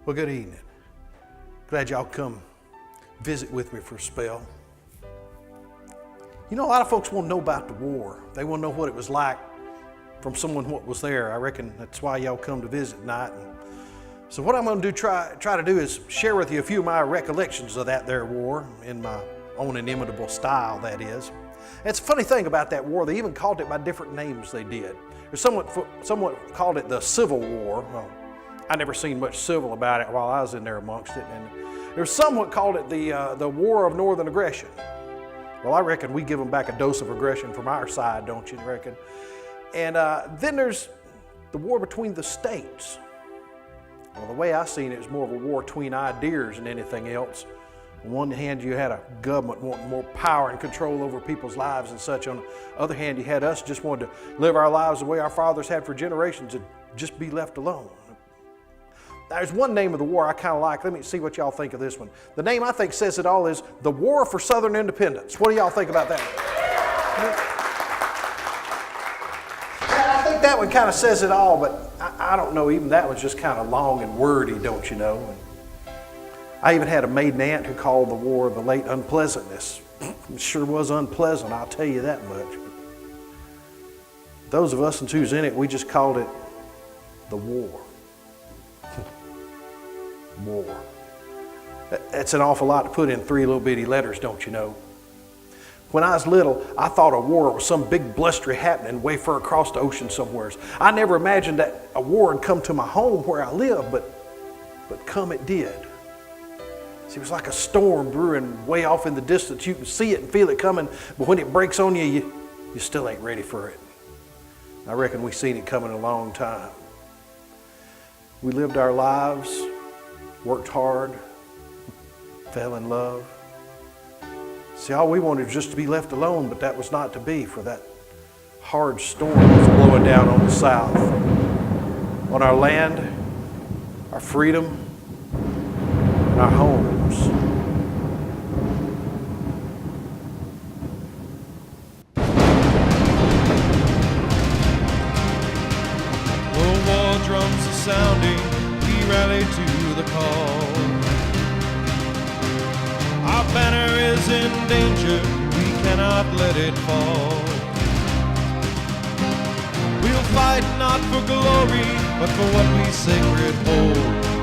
Well, good evening. Glad y'all come visit with me for a spell. You know, a lot of folks want to know about the war. They want to know what it was like from someone what was there. I reckon that's why y'all come to visit tonight. And so what I'm going to do, try to do is share with you a few of my recollections of that there war in my own inimitable style, that is. It's a funny thing about that war. They even called it by different names they did. There's somewhat called it the Civil War. Well, I never seen much civil about it while I was in there amongst it. And there's somewhat called it the War of Northern Aggression. Well, I reckon we give them back a dose of aggression from our side, don't you reckon? And then there's the war between the states. Well, the way I seen it was more of a war between ideas than anything else. On one hand, you had a government wanting more power and control over people's lives and such. On the other hand, you had us just wanting to live our lives the way our fathers had for generations and just be left alone. There's one name of the war I kind of like. Let me see what y'all think of this one. The name I think says it all is the War for Southern Independence. What do y'all think about that? I think that one kind of says it all, but I don't know. Even that one's just kind of long and wordy, don't you know? And I even had a maiden aunt who called the war the late unpleasantness. It sure was unpleasant, I'll tell you that much. Those of us who's in it, we just called it the war. War. That's an awful lot to put in 3 little bitty letters, don't you know? When I was little, I thought a war was some big blustery happening way far across the ocean somewhere. I never imagined that a war would come to my home where I live, but come it did. See, it was like a storm brewing way off in the distance. You can see it and feel it coming, but when it breaks on you, you still ain't ready for it. I reckon we've seen it coming a long time. We lived our lives, worked hard, fell in love. See, all we wanted was just to be left alone, but that was not to be, for that hard storm was blowing down on the South, on our land, our freedom, and our homes. World War drums are sounding, we rally to the call. Our banner is in danger, we cannot let it fall. We'll fight not for glory, but for what we sacred hold.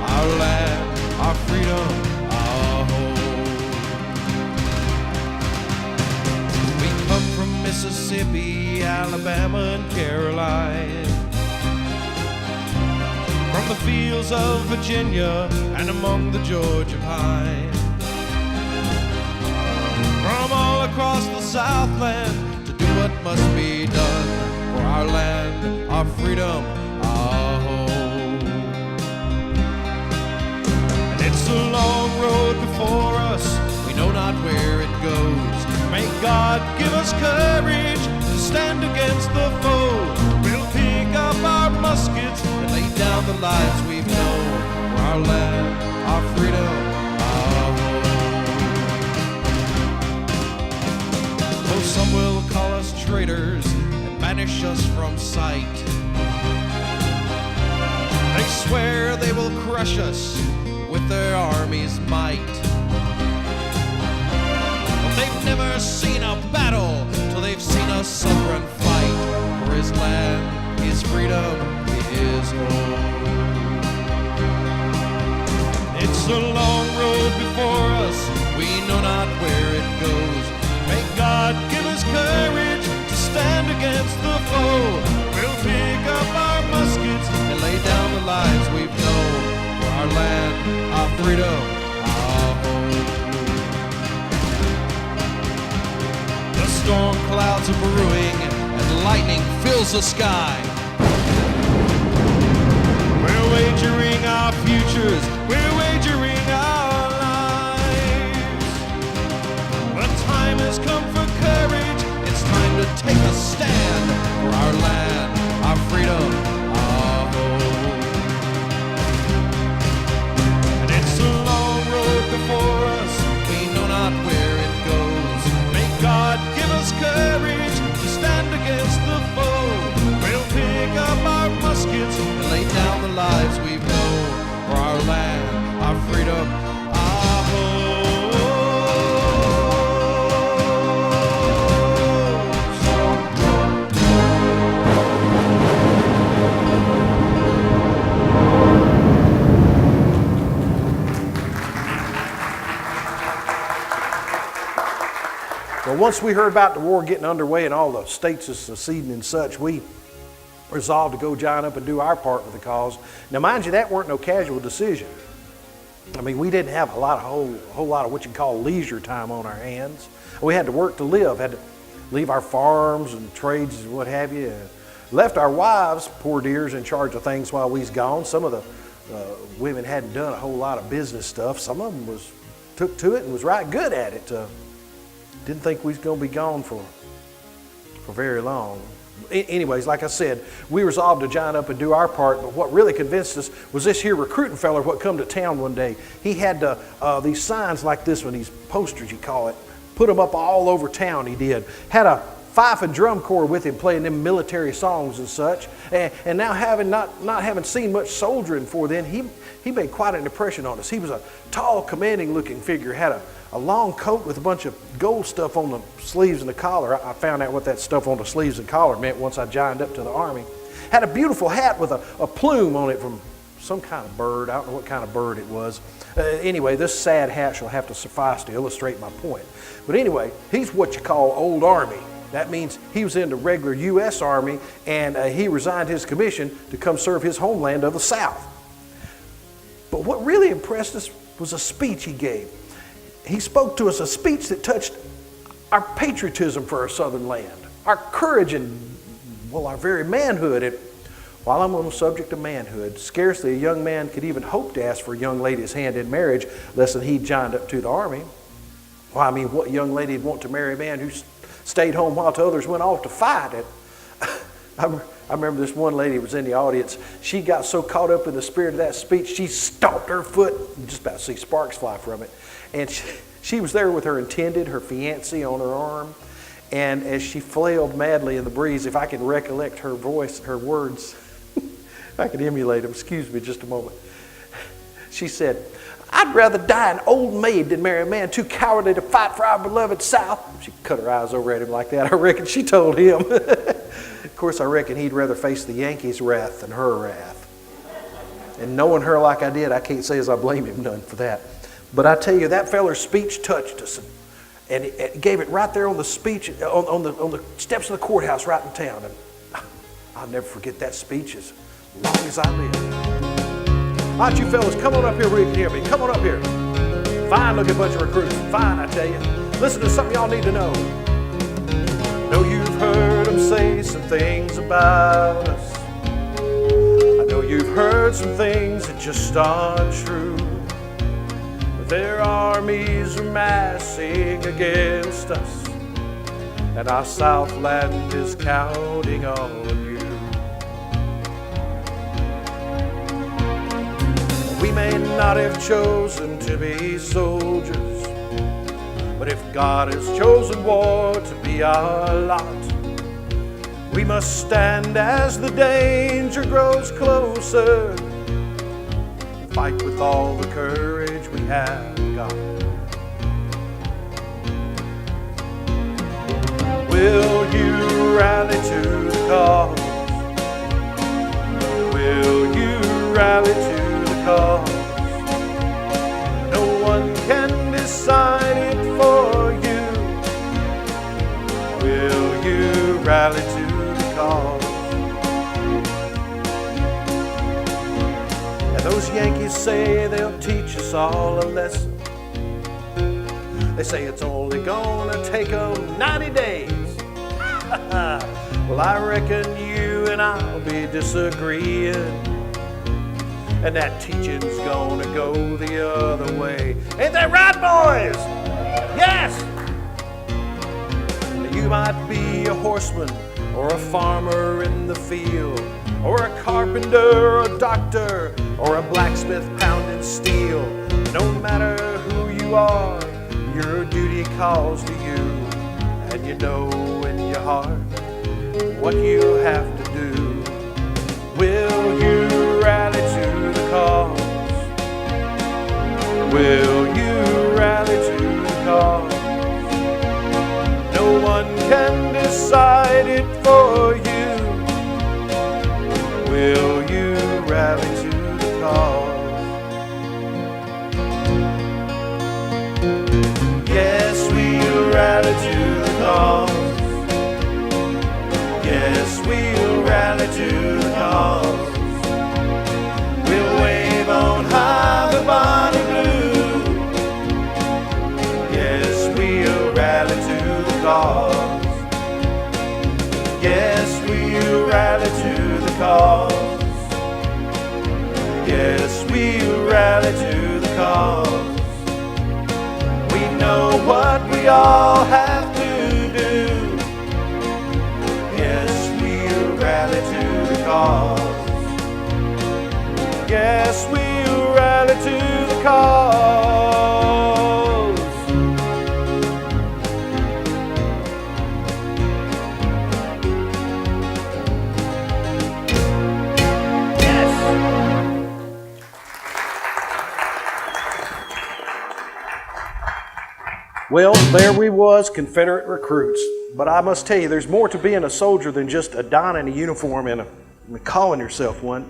Our land, our freedom, our home. We come from Mississippi, Alabama, and Caroline. From the fields of Virginia and among the Georgia pines. From all across the Southland to do what must be done for our land, our freedom, our home. And it's a long road before us, we know not where it goes. May God give us courage to stand against the foe. We'll pick up our muskets and lay down the lives we've known for our land, our freedom, our home. Oh, some will call us traitors and banish us from sight. They swear they will crush us with their army's might. But they've never seen a battle till they've seen us suffer and fight for his land, his freedom, his home. It's a long road before us, we know not where it goes. May God give us courage to stand against the foe. We'll pick up our muskets and lay down the lives we've known for our land, our freedom, our home. The storm clouds are brewing and lightning fills the sky. We're wagering our futures, we're wagering our lives. The time has come for courage, it's time to take a stand for our land, our freedom, our home. And it's a long road before us, we know not where it goes. May God give us courage to stand against the foe. We'll pick up our muskets and lay down the lives we've known for our land, Well, once we heard about the war getting underway and all the states are seceding and such, we resolved to go join up and do our part for the cause. Now, mind you, that weren't no casual decision. I mean, we didn't have a whole lot of what you call leisure time on our hands. We had to work to live, had to leave our farms and trades and what have you. Left our wives, poor dears, in charge of things while we was gone. Some of the women hadn't done a whole lot of business stuff. Some of them took to it and was right good at it. Didn't think we was going to be gone for very long. Anyways, like I said, we resolved to join up and do our part, but what really convinced us was this here recruiting feller what come to town one day. He had these signs like this one, these posters you call it, put them up all over town he did. Had a fife and drum corps with him playing them military songs and such. And now not having seen much soldiering before then, he made quite an impression on us. He was a tall, commanding looking figure, had a long coat with a bunch of gold stuff on the sleeves and the collar. I found out what that stuff on the sleeves and collar meant once I joined up to the Army. Had a beautiful hat with a plume on it from some kind of bird. I don't know what kind of bird it was. Anyway, this sad hat shall have to suffice to illustrate my point. But anyway, he's what you call Old Army. That means he was in the regular U.S. Army, and he resigned his commission to come serve his homeland of the South. But what really impressed us was a speech he gave. He spoke to us a speech that touched our patriotism for our southern land, our courage and, well, our very manhood. And while I'm on the subject of manhood, scarcely a young man could even hope to ask for a young lady's hand in marriage less than he joined up to the Army. Well, I mean, what young lady would want to marry a man who stayed home while the others went off to fight? I remember this one lady was in the audience. She got so caught up in the spirit of that speech, she stomped her foot, just about to see sparks fly from it. And she was there with her intended, her fiancé, on her arm. And as she flailed madly in the breeze, if I can recollect her voice, her words, if I can emulate them, excuse me just a moment. She said, "I'd rather die an old maid than marry a man too cowardly to fight for our beloved South." She cut her eyes over at him like that. I reckon she told him. Of course, I reckon he'd rather face the Yankees' wrath than her wrath. And knowing her like I did, I can't say as I blame him none for that. But I tell you, that feller's speech touched us. And it gave it right there on the speech, on the steps of the courthouse right in town. And I'll never forget that speech as long as I live. All right, you fellas, come on up here where you can hear me. Come on up here. Fine looking bunch of recruits. Fine, I tell you. Listen to something y'all need to know. Know you've heard them say some things about us. I know you've heard some things that just aren't true. But their armies are massing against us, and our Southland is counting on you. We may not have chosen to be soldiers, but if God has chosen war to be our lot, we must stand as the danger grows closer, fight with all the courage we have got. Will you rally to the cause? Will you rally to the cause? No one can decide it for you. Will you rally to the cause? And those Yankees say they'll teach us all a lesson. They say it's only gonna take them 90 days. Well, I reckon you and I'll be disagreeing, and that teaching's gonna go the other way. Ain't that right, boys? Yes! You might be a horseman or a farmer in the field, or a carpenter or a doctor or a blacksmith pounding steel. No matter who you are, your duty calls to you, and you know in your heart what you have to do. Will you rally to the cause? Will you rally to the cause? No one can decide it for you. Will you rally to the cause? Yes, we'll rally to cause. Yes, we'll rally to the cause. Yes, we'll rally to the cause. We know what we all have to do. Yes, we'll rally to the cause. Yes, we'll rally to the cause. Yes. Well, there we was, Confederate recruits. But I must tell you, there's more to being a soldier than just donning a uniform and calling yourself one.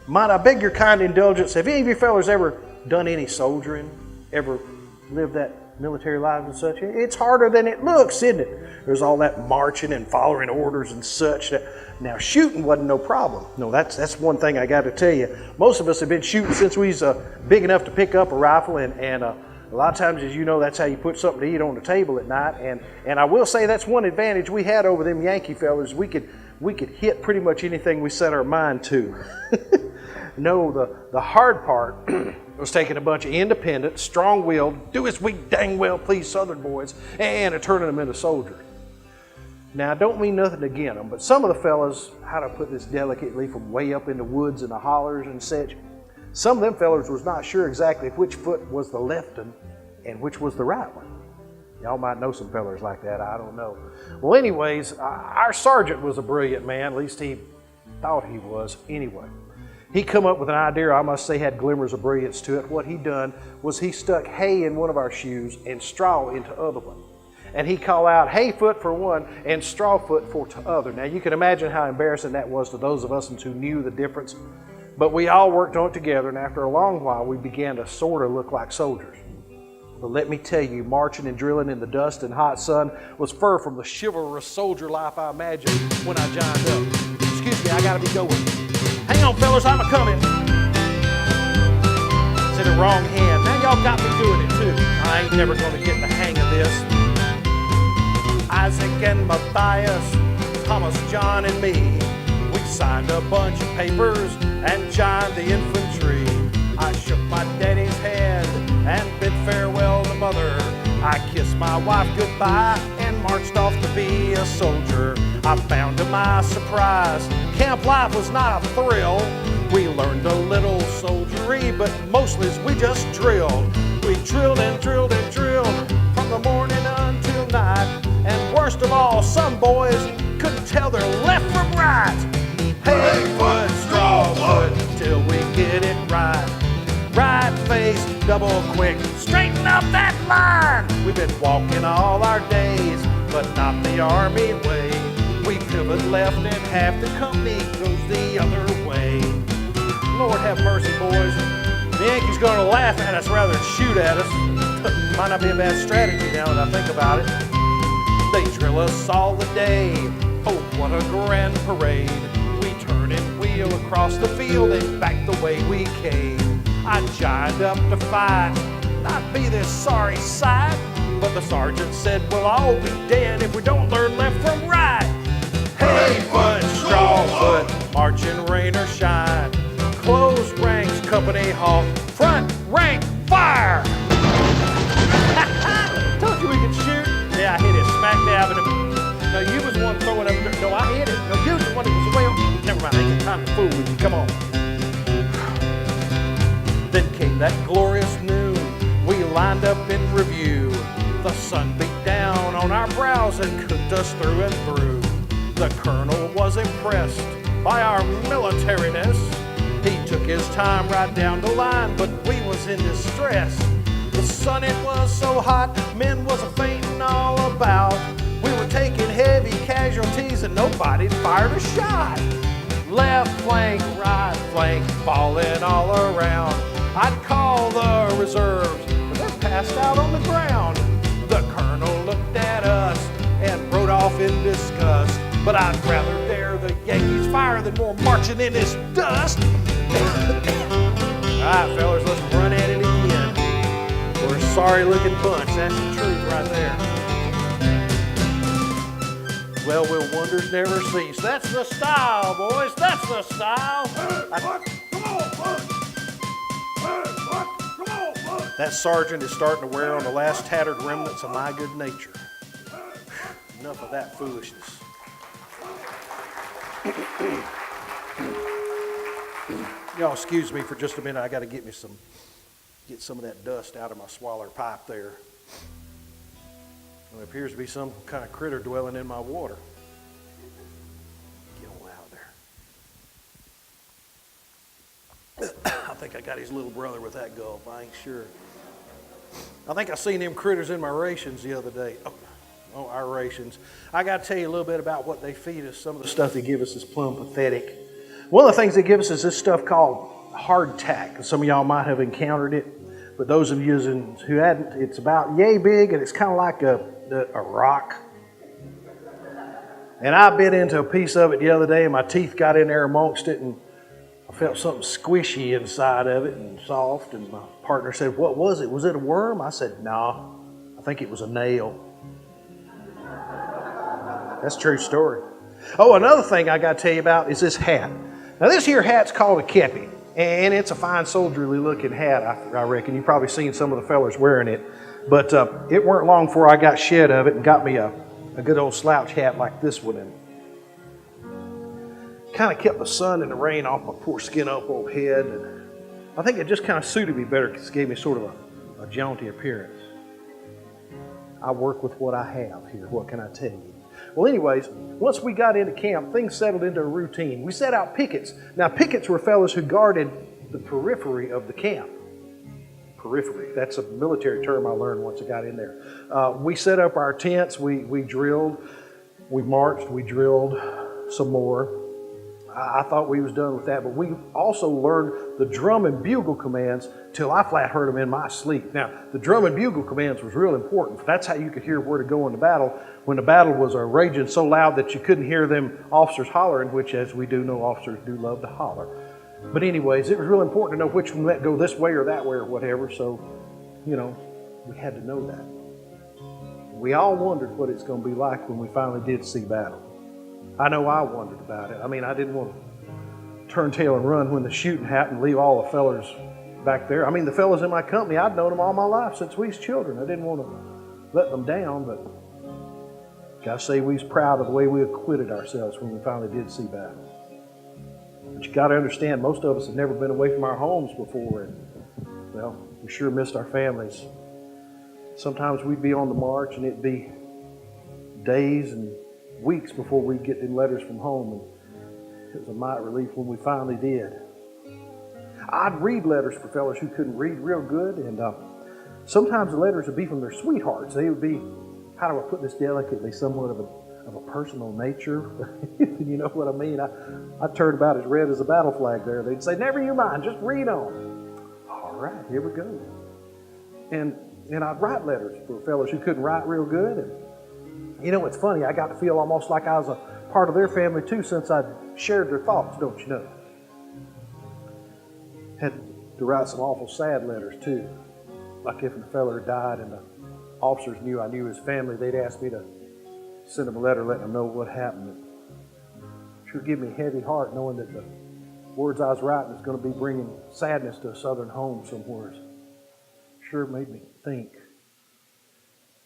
Might I beg your kind indulgence, have any of you fellas ever done any soldiering? Ever lived that military life and such? It's harder than it looks, isn't it? There's all that marching and following orders and such. Now, shooting wasn't no problem. No, that's one thing I got to tell you. Most of us have been shooting since we was big enough to pick up a rifle, and a lot of times, as you know, that's how you put something to eat on the table at night. And I will say that's one advantage we had over them Yankee fellas. We could hit pretty much anything we set our mind to. No, the hard part was taking a bunch of independent, strong-willed, do as we dang well please Southern boys and turning them into soldiers. Now, I don't mean nothing against them, but some of the fellas, how to put this delicately, from way up in the woods and the hollers and such, some of them fellas was not sure exactly which foot was the left one and which was the right one. Y'all might know some fellas like that, I don't know. Well, anyways, our sergeant was a brilliant man, at least he thought he was anyway. He come up with an idea I must say had glimmers of brilliance to it. What he done was he stuck hay in one of our shoes and straw into other one. And he called out hay foot for one and straw foot for the other. Now you can imagine how embarrassing that was to those of us who knew the difference. But we all worked on it together, and after a long while we began to sort of look like soldiers. But let me tell you, marching and drilling in the dust and hot sun was far from the chivalrous soldier life I imagined when I joined up. Excuse me, I gotta be going. Hang on, fellas, I'm a-coming. It's in the wrong hand. Now y'all got me doing it too. I ain't never gonna get the hang of this. Isaac and Matthias, Thomas, John, and me, we signed a bunch of papers and joined the infantry. I shook my daddy's hand and bid farewell to mother. I kissed my wife goodbye and marched off to be a soldier. I found to my surprise, camp life was not a thrill. We learned a little soldiery, but mostly we just drilled. We drilled and drilled and drilled from the morning until night. And worst of all, some boys couldn't tell their left from right. Hay foot, straw foot, till we get it right. Right face, double quick, straighten up that line. We've been walking all our days, but not the army way. We pivot left and half the company goes the other way. Lord have mercy, boys. The Yankees gonna laugh at us rather than shoot at us. Might not be a bad strategy now that I think about it. They drill us all the day. Oh, what a grand parade. We turn and wheel across the field and back the way we came. I jined up to fight, not be this sorry sight. But the sergeant said we'll all be dead if we don't learn left from right. Hay foot, straw foot, marching rain or shine. Closed ranks, company halt, front rank, fire! Told you we could shoot. Yeah, I hit it smack dab in the... No, you was the one throwing up... No, I hit it. No, you was the one that was way... Never mind, I ain't got time to fool with you. Come on. Then came that glorious noon. We lined up in review. The sun beat down on our brows and cooked us through and through. The colonel was impressed by our militariness. He took his time right down the line, but we was in distress. The sun, it was so hot, men was a-fainting all about. We were taking heavy casualties and nobody fired a shot. Left flank, right flank, falling all around. I'd call the reserves, but they're passed out on the ground. The colonel looked at us and rode off in disgust. But I'd rather dare the Yankees fire than more marching in this dust. Alright, fellas, let's run at it again. We're a sorry looking bunch, that's the truth right there. Well, will wonders never cease. That's the style, boys. That's the style. That sergeant is starting to wear on the last tattered remnants of my good nature. Enough of that foolishness. Y'all excuse me for just a minute. I got to get some of that dust out of my swaller pipe there. Well, it appears to be some kind of critter dwelling in my water. Get on out there. I think I got his little brother with that gulp. I ain't sure. I think I seen them critters in my rations the other day. Oh, our rations. I got to tell you a little bit about what they feed us. Some of the stuff they give us is plumb pathetic. One of the things they give us is this stuff called hardtack. Some of y'all might have encountered it, but those of you who hadn't, it's about yay big, and it's kind of like a rock. And I bit into a piece of it the other day, and my teeth got in there amongst it, and I felt something squishy inside of it and soft. And my partner said, "What was it? Was it a worm?" I said, "No, I think it was a nail." That's a true story. Oh, another thing I got to tell you about is this hat. Now, this here hat's called a kepi, and it's a fine soldierly looking hat, I reckon. You've probably seen some of the fellers wearing it. But it weren't long before I got shed of it and got me a good old slouch hat like this one. And kind of kept the sun and the rain off my poor skin up old head. And I think it just kind of suited me better because it gave me sort of a jaunty appearance. I work with what I have here. What can I tell you? Well, anyways, once we got into camp, things settled into a routine. We set out pickets. Now, pickets were fellows who guarded the periphery of the camp. Periphery, that's a military term I learned once I got in there. We set up our tents, we drilled, we marched, we drilled some more. I thought we was done with that, but we also learned the drum and bugle commands till I flat heard them in my sleep. Now, the drum and bugle commands was real important. That's how you could hear where to go in the battle when the battle was raging so loud that you couldn't hear them officers hollering, which, as we do know, officers do love to holler. But anyways, it was real important to know which one might go this way or that way or whatever, so, you know, we had to know that. We all wondered what it's going to be like when we finally did see battle. I know I wondered about it. I mean, I didn't want to turn tail and run when the shooting happened and leave all the fellers back there. I mean, the fellas in my company, I'd known them all my life since we was children. I didn't want to let them down, but gotta say we was proud of the way we acquitted ourselves when we finally did see battle. But you gotta understand, most of us have never been away from our homes before, and, well, we sure missed our families. Sometimes we'd be on the march and it'd be days and weeks before we'd get them letters from home, and it was a mite relief when we finally did. I'd read letters for fellas who couldn't read real good, and sometimes the letters would be from their sweethearts. They would be, how do I put this delicately, somewhat of a personal nature. You know what I mean? I turned about as red as a battle flag there. They'd say, "Never you mind, just read on." All right, here we go. And I'd write letters for fellas who couldn't write real good, and you know, it's funny, I got to feel almost like I was a part of their family too, since I'd shared their thoughts, don't you know? Had to write some awful sad letters too. Like if a fella had died and the officers knew I knew his family, they'd ask me to send them a letter letting them know what happened. It sure gave me a heavy heart knowing that the words I was writing was going to be bringing sadness to a southern home somewhere. Sure made me think.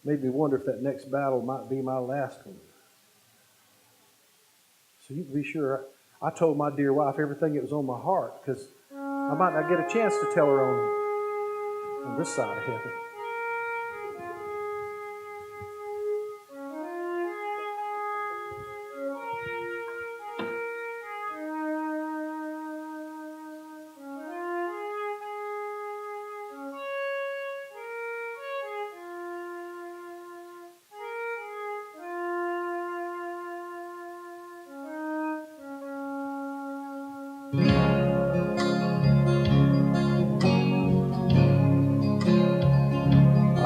Made me wonder if that next battle might be my last one. So you can be sure I told my dear wife everything that was on my heart, because I might not get a chance to tell her on this side of heaven.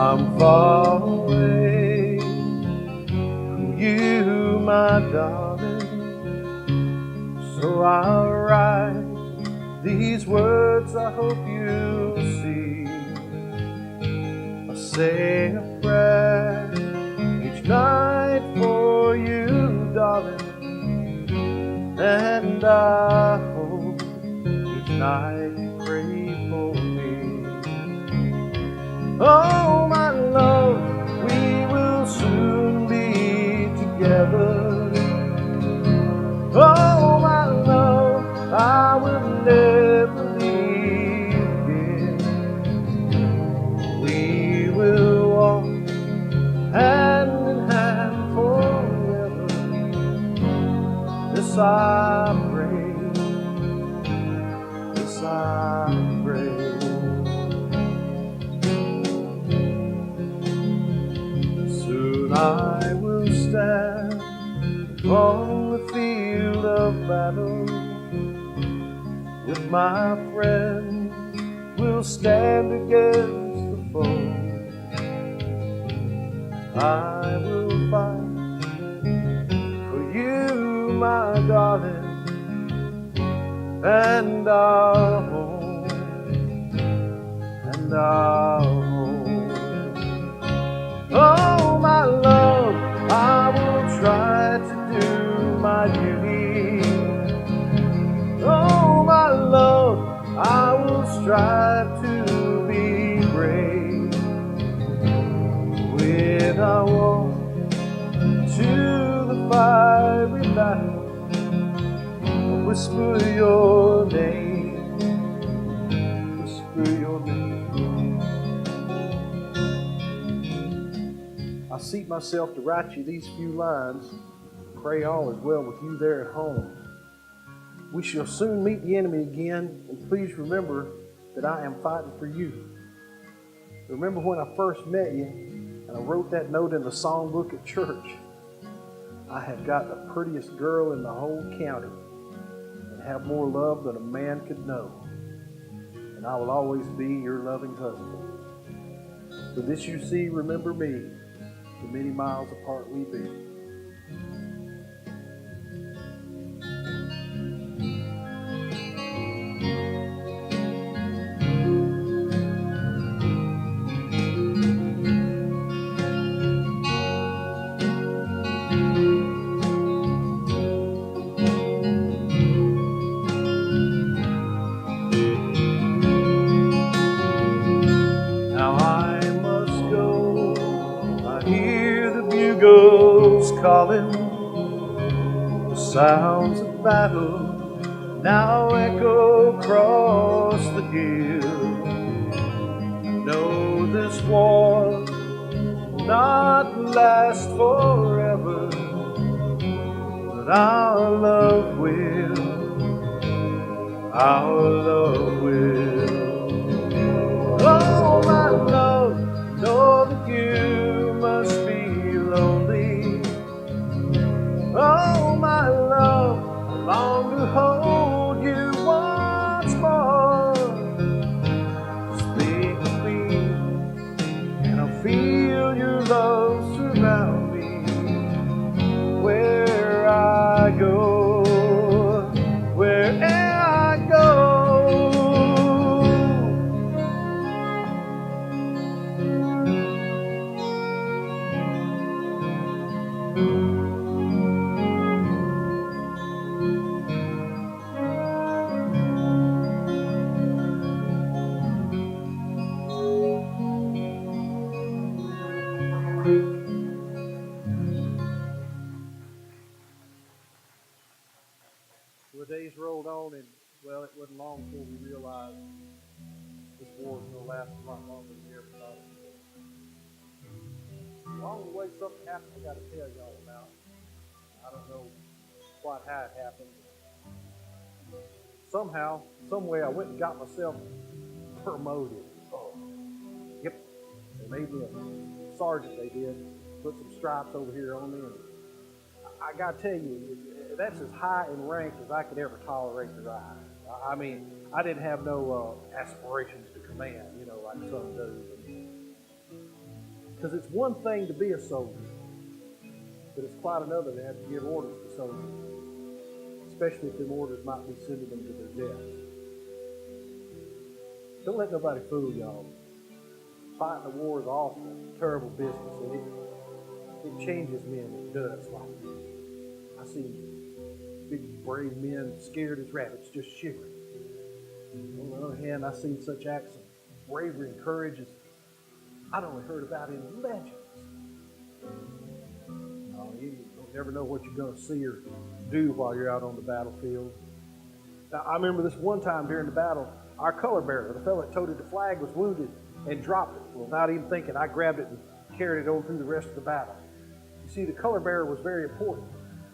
I'm far away from you, my darling, so I'll write these words I hope you'll see. I say a prayer each night for you, I hope each night you pray for me. Oh, my love, we will soon be together. Oh, my love, I will never leave again. We will walk hand in hand forever. This I pray, this I pray. Soon I will stand on the field of battle with my friends. We'll stand against the foe. I will fight for you, my darling, and our home, and our home. Oh, my love, I will try to do my duty. Oh, my love, I will strive to be brave. When I walk to the fiery battle, I'll whisper your name, whisper your name. I seat myself to write you these few lines. Pray all is well with you there at home. We shall soon meet the enemy again, and please remember that I am fighting for you. Remember when I first met you, and I wrote that note in the songbook at church? I have got the prettiest girl in the whole county, and have more love than a man could know. And I will always be your loving husband. For this you see, remember me, the many miles apart we be. Now I must go. I hear the bugles calling. The sounds of battle now echo across the hill. Know this war will not last forever, but our love will. Our love will. Oh, my love, know that you must be lonely. Oh, my love, I long to hold you once more. Speak to me, and I'll feel your love surround me. Where I go, wherever I go. The days rolled on, and well, it wasn't long before we realized this war was going to last a lot longer than we ever thought it would. Along the way, something happened I got to tell y'all about. I don't know quite how it happened. Somehow, some way, I went and got myself promoted. Oh, yep, they made me a sergeant. They did. Put some stripes over here on me, and I got to tell you, that's as high in rank as I could ever tolerate to ride. I mean, I didn't have no aspirations to command, like some do. Because it's one thing to be a soldier, but it's quite another to have to give orders to soldiers, especially if them orders might be sending them to their deaths. Don't let nobody fool y'all. Fighting a war is awful, terrible business, and it changes men, it does. Like, I seen big, brave men, scared as rabbits, just shivering. On the other hand, I've seen such acts of bravery and courage as I'd only heard about in legends. No, you don't never know what you're going to see or do while you're out on the battlefield. Now, I remember this one time during the battle, our color bearer, the fellow that toted the flag, was wounded and dropped it. Well, without even thinking, I grabbed it and carried it on through the rest of the battle. You see, the color bearer was very important,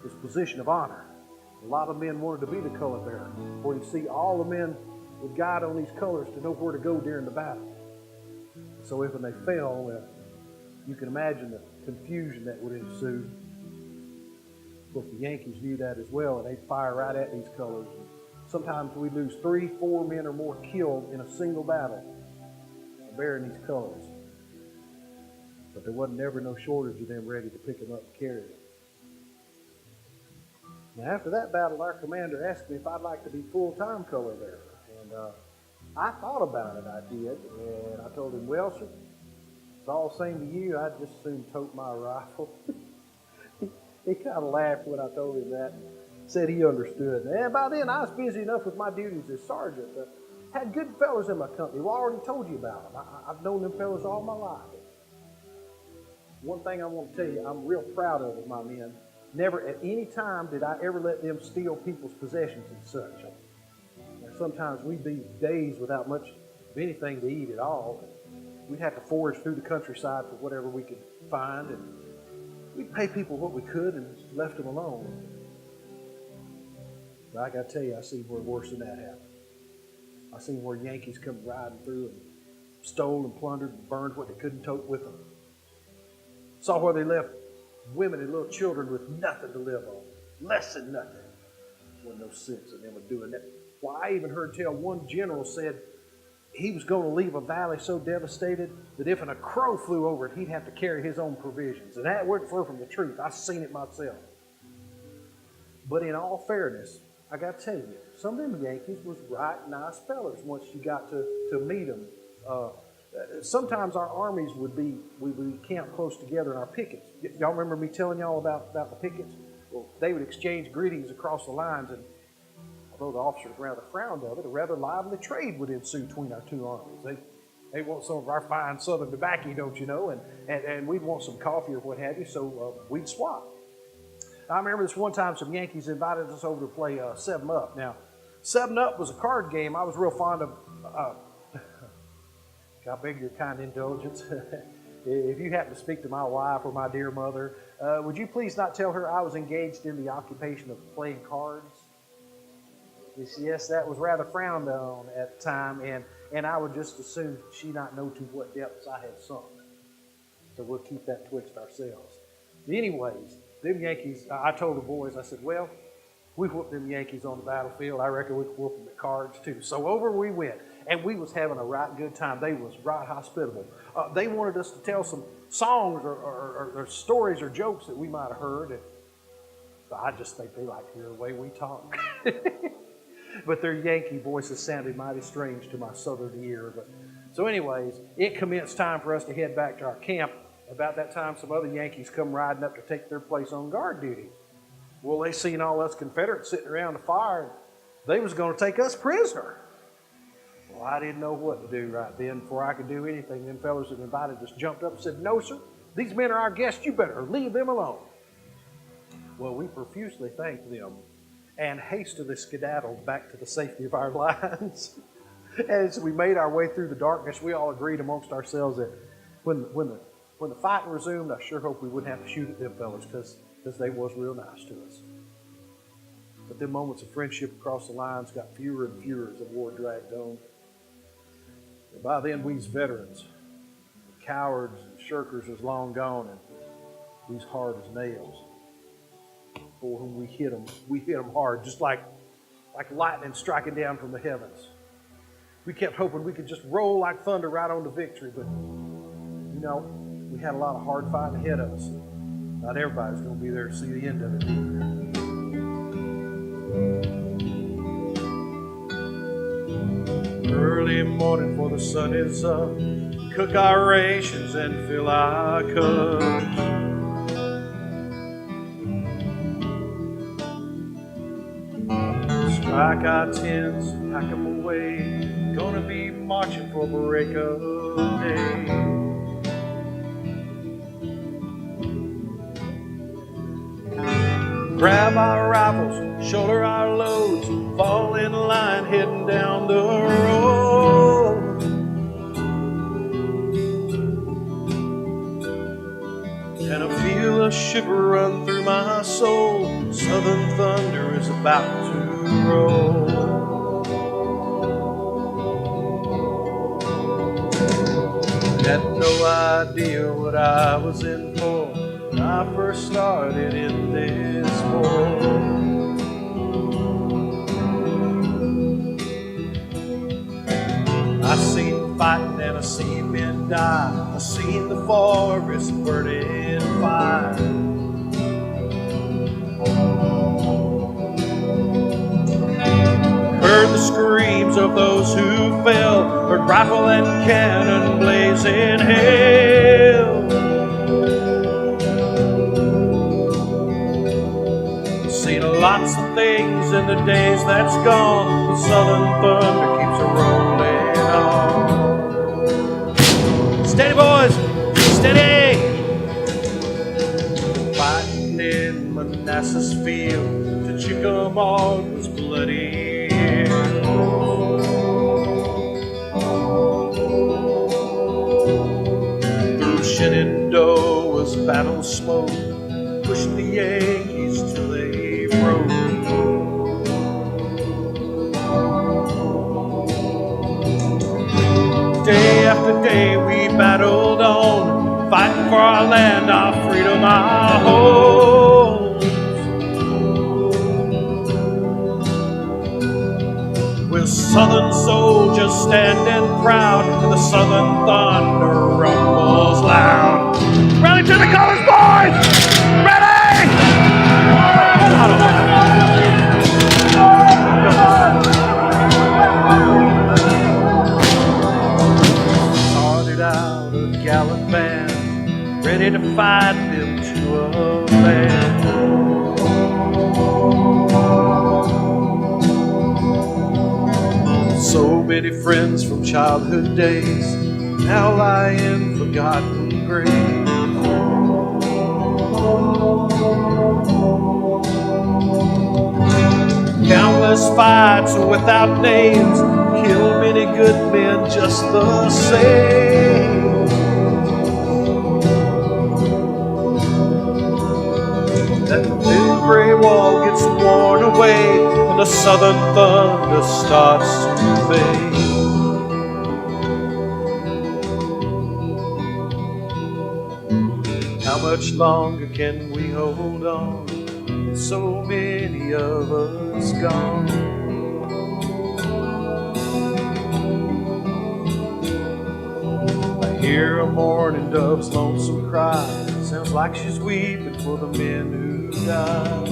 his position of honor. A lot of men wanted to be the color bearer. For you see, all the men would guide on these colors to know where to go during the battle. So if when they fell, you can imagine the confusion that would ensue. Of course, the Yankees knew that as well, and they'd fire right at these colors. Sometimes we'd lose 3, 4 men or more killed in a single battle bearing these colors. But there wasn't ever no shortage of them ready to pick them up and carry them. Now, after that battle, our commander asked me if I'd like to be full-time color bearer. And I thought about it, I did. And I told him, well, sir, it's all the same to you. I'd just soon tote my rifle. He kind of laughed when I told him that. Said he understood. And by then, I was busy enough with my duties as sergeant. Had good fellows in my company. Well, I already told you about them. I've known them fellows all my life. One thing I want to tell you, I'm real proud of my men. Never at any time did I ever let them steal people's possessions and such. Now, sometimes we'd be days without much of anything to eat at all. We'd have to forage through the countryside for whatever we could find, and we'd pay people what we could and left them alone. But I got to tell you, I seen where worse than that happened. I seen where Yankees come riding through and stole and plundered and burned what they couldn't tote with them. Saw where they left women and little children with nothing to live on, less than nothing. Wasn't no sense in them doing that. Well, I even heard tell one general said he was going to leave a valley so devastated that if a crow flew over it, he'd have to carry his own provisions. And that wasn't far from the truth. I seen it myself. But in all fairness, I got to tell you, some of them Yankees was right nice fellers once you got to meet them. Sometimes our armies would be camped close together in our pickets. Y'all remember me telling y'all about the pickets? Well, they would exchange greetings across the lines, and although the officers rather frowned of it, a rather lively trade would ensue between our two armies. They want some of our fine southern tobacco, don't you know, and we'd want some coffee or what have you, so we'd swap. I remember this one time some Yankees invited us over to play 7-Up. Now, 7-Up was a card game I was real fond of. I beg your kind indulgence. If you happen to speak to my wife or my dear mother, would you please not tell her I was engaged in the occupation of playing cards? Yes, that was rather frowned on at the time, and I would just as soon she not know to what depths I had sunk. So we'll keep that twixt ourselves. Anyways, them Yankees, I told the boys, I said, well, we whooped them Yankees on the battlefield. I reckon we could whoop them at cards too. So over we went, and we was having a right good time. They was right hospitable. They wanted us to tell some songs or stories or jokes that we might have heard. And so I just think they like to hear the way we talk. But their Yankee voices sounded mighty strange to my southern ear. So anyways, it commenced time for us to head back to our camp. About that time, some other Yankees come riding up to take their place on guard duty. Well, they seen all us Confederates sitting around the fire, and they was going to take us prisoner. Well, I didn't know what to do right then. Before I could do anything, them fellows that invited us jumped up and said, no, sir, these men are our guests. You better leave them alone. Well, we profusely thanked them and hastily skedaddled back to the safety of our lines. As we made our way through the darkness, we all agreed amongst ourselves that when the fighting resumed, I sure hope we wouldn't have to shoot at them fellows because they was real nice to us. But them moments of friendship across the lines got fewer and fewer as the war dragged on. And by then, we's veterans. The cowards and shirkers was long gone, and we's hard as nails. For when we hit them hard, just like lightning striking down from the heavens. We kept hoping we could just roll like thunder right on to victory, but you know, we had a lot of hard fighting ahead of us. Not everybody's going to be there to see the end of it either. Early morning before the sun is up, cook our rations and fill our cups. Strike our tents, pack them away. Gonna be marching for break of day. Grab our rifles, shoulder our loads, fall in line, heading down the road. And I feel a shiver run through my soul. Southern thunder is about to roll. Had no idea what I was in for when I first started in this war. I seen fighting and I seen men die. I seen the forest burning fire. Heard the screams of those who fell, heard rifle and cannon blazing hell. Seen lots of things in the days that's gone. The southern thunder keeps a rolling on. Steady, boys, steady! Fighting in Manassas field to Chickamauga was bloody. Through Shenandoah was battle smoke, pushing the Yankees till they broke. Day after day we battled on, fighting for our land, our freedom, our homes. We're Southern soldiers standing proud, and the Southern thunder rumbles loud. Rally to the colors, boys! Ready! Started out a gallant band, ready to fight them to a man. So many friends from childhood days now lie in forgotten graves. Countless fights without names, kill many good men just the same. That thin gray wall gets worn away and the southern thunder starts to fade. How much longer can we hold on? So many of us gone. I hear a mourning dove's lonesome cry. Sounds like she's weeping for the men who died.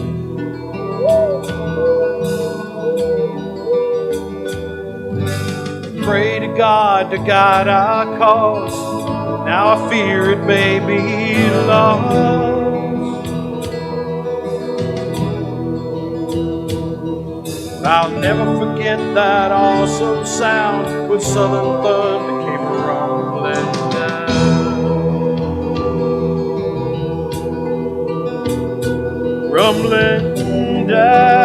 Pray to God to guide our cause. Now I fear it may be lost. I'll never forget that awesome sound when Southern thunder came rumbling down. Rumbling down.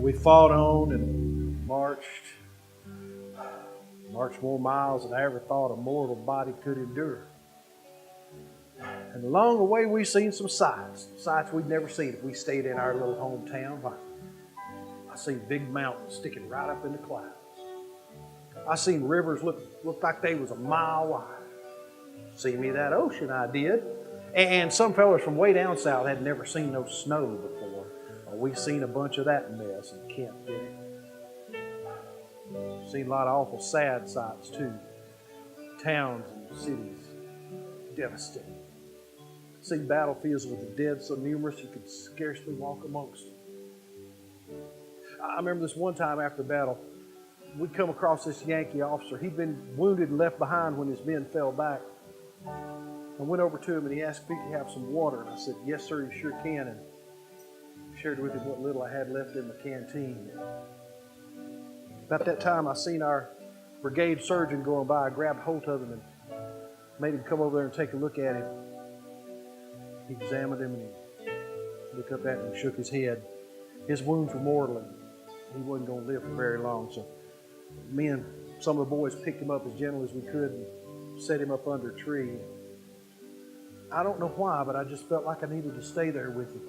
We fought on and marched more miles than I ever thought a mortal body could endure. And along the way, we've seen some sights we'd never seen if we stayed in our little hometown. I seen big mountains sticking right up in the clouds. I seen rivers look like they was a mile wide. See me that ocean, I did. And some fellas from way down south had never seen no snow before. We've seen a bunch of that mess in Kent, didn't we? Seen a lot of awful sad sights too. Towns and cities devastated. Seen battlefields with the dead so numerous you could scarcely walk amongst them. I remember this one time after battle, we come across this Yankee officer. He'd been wounded and left behind when his men fell back. I went over to him and he asked if he could have some water. And I said, yes, sir, you sure can. And shared with him what little I had left in the canteen. About that time, I seen our brigade surgeon going by. I grabbed hold of him and made him come over there and take a look at him. He examined him and he looked up at him and shook his head. His wounds were mortal and he wasn't going to live for very long. So me and some of the boys picked him up as gentle as we could and set him up under a tree. I don't know why, but I just felt like I needed to stay there with him,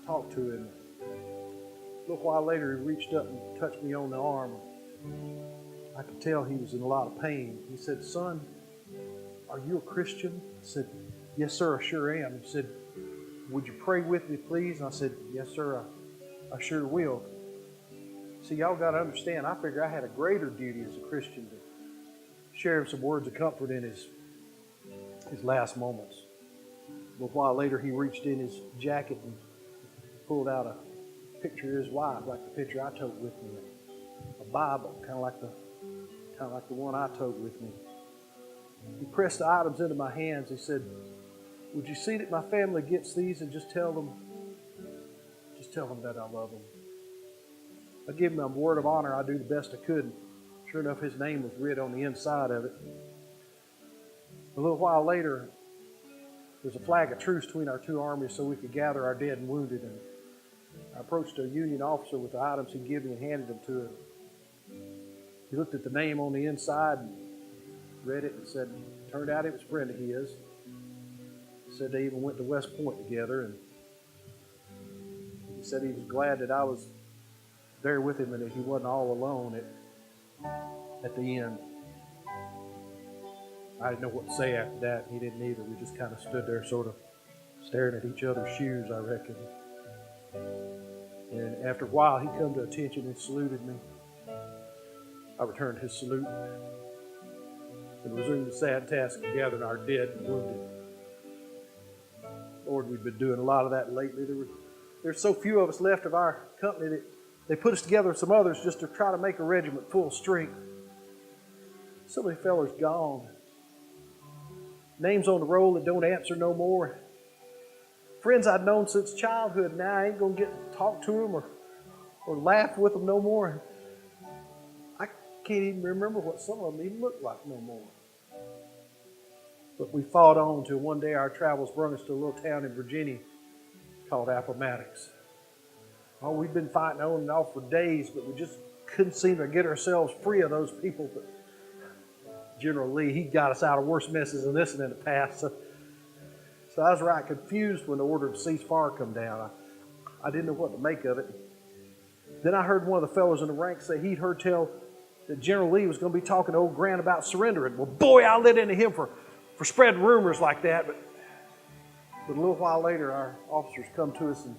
talk to him. A little while later, he reached up and touched me on the arm. I could tell he was in a lot of pain. He said, son, are you a Christian? I said, yes, sir, I sure am. He said, would you pray with me, please? And I said, yes, sir, I sure will. See, y'all got to understand, I figure I had a greater duty as a Christian to share him some words of comfort in his last moments. A little while later, he reached in his jacket and pulled out a picture of his wife, like the picture I took with me, a Bible, kind of like the one I took with me. He pressed the items into my hands. He said, would you see that my family gets these and just tell them that I love them. I give him a word of honor. I do the best I could. Sure enough, his name was writ on the inside of it. A little while later, there's a flag of truce between our two armies so we could gather our dead and wounded. And I approached a Union officer with the items he'd given me and handed them to him. He looked at the name on the inside and read it and said, turned out it was a friend of his. Said they even went to West Point together, and he said he was glad that I was there with him and that he wasn't all alone at the end. I didn't know what to say after that. He didn't either. We just kind of stood there sort of staring at each other's shoes, I reckon. And after a while, he come to attention and saluted me. I returned his salute and resumed the sad task of gathering our dead and wounded. Lord, we've been doing a lot of that lately. There's so few of us left of our company that they put us together with some others just to try to make a regiment full strength. So many fellas gone. Names on the roll that don't answer no more. Friends I'd known since childhood, now I ain't going to get to talk to them or laugh with them no more. I can't even remember what some of them even look like no more. But we fought on till one day our travels brought us to a little town in Virginia called Appomattox. Oh, we'd been fighting on and off for days, but we just couldn't seem to get ourselves free of those people. But General Lee, he got us out of worse messes than this in the past. So I was right confused when the order to cease fire come down. I didn't know what to make of it. Then I heard one of the fellows in the ranks say he'd heard tell that General Lee was going to be talking to old Grant about surrendering. Well, boy, I lit into him for spreading rumors like that. But a little while later, our officers come to us and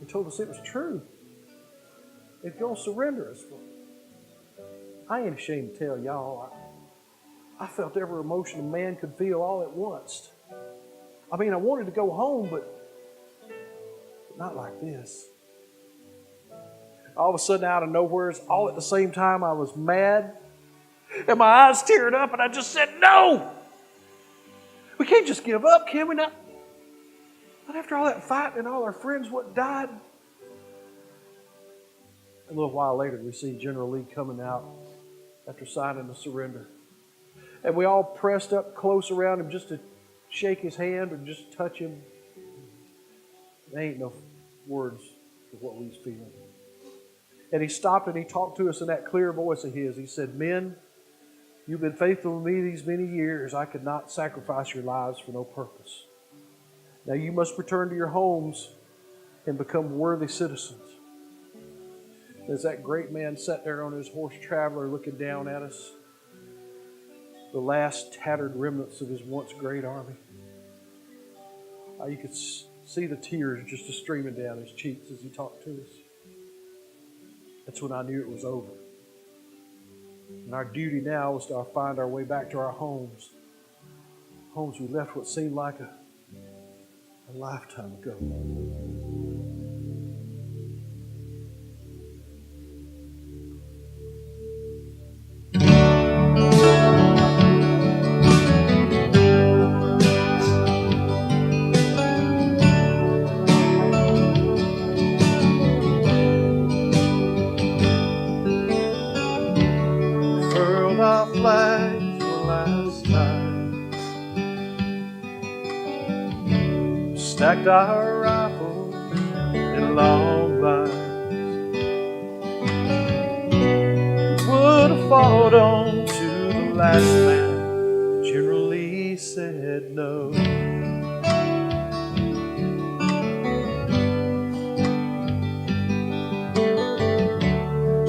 told us it was true. They're going to surrender us. I ain't ashamed to tell y'all, I felt every emotion a man could feel all at once. I mean, I wanted to go home, but not like this. All of a sudden, out of nowhere, all at the same time, I was mad. And my eyes teared up, and I just said, no! We can't just give up, can we not? Not after all that fighting and all our friends what died. A little while later, we see General Lee coming out after signing the surrender. And we all pressed up close around him just to shake his hand or just touch him. There ain't no words for what we was feeling. And he stopped and he talked to us in that clear voice of his. He said, men, you've been faithful to me these many years. I could not sacrifice your lives for no purpose. Now you must return to your homes and become worthy citizens. As that great man sat there on his horse traveler looking down at us, the last tattered remnants of his once great army, you could see the tears just streaming down his cheeks as he talked to us. That's when I knew it was over. And our duty now was to find our way back to our homes. Homes we left what seemed like a lifetime ago. stacked our rifles in long lines. Would have fought on to the last man. General Lee said no.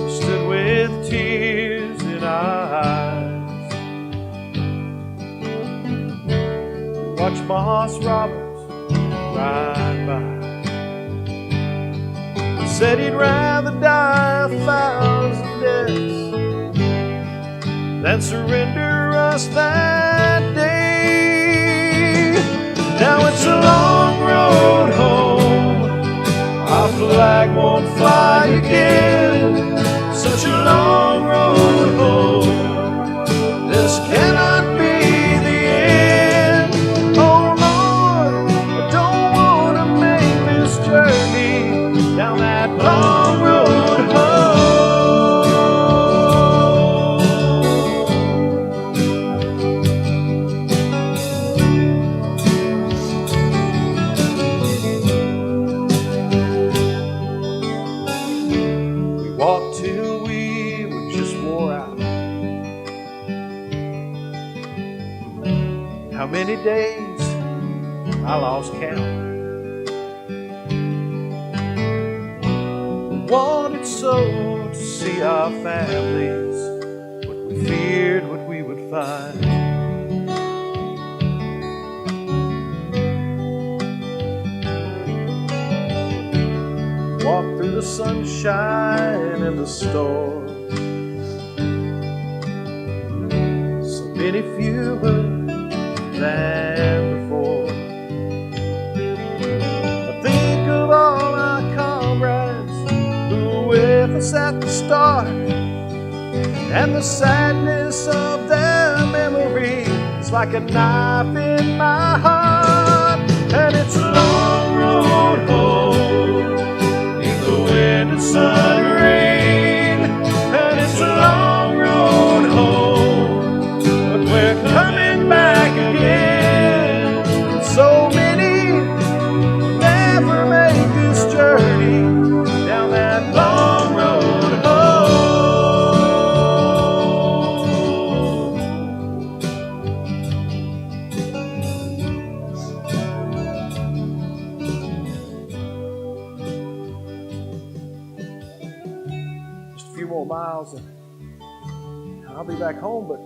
Stood with tears in our eyes. Watched Moss Roberts ride by. Said he'd rather die 1,000 deaths than surrender us that day. Now it's a long road home. Our flag won't fly again. Such a long road home. This cannot be the end. Oh Lord, I don't want to make this journey down that long road home. We walked till we were just wore out. How many days I lost count. Wanted so to see our families, but we feared what we would find. Walked through the sunshine and the storm. So many fewer than before. I think of all our comrades who were with us at the start, and the sadness of their memory is like a knife in my heart. And it's a long road home, neath the wind and sun and rain. And it's a long road home, but we're coming back again. So many never make this journey down that long road home. Just a few more miles and I'll be back home, but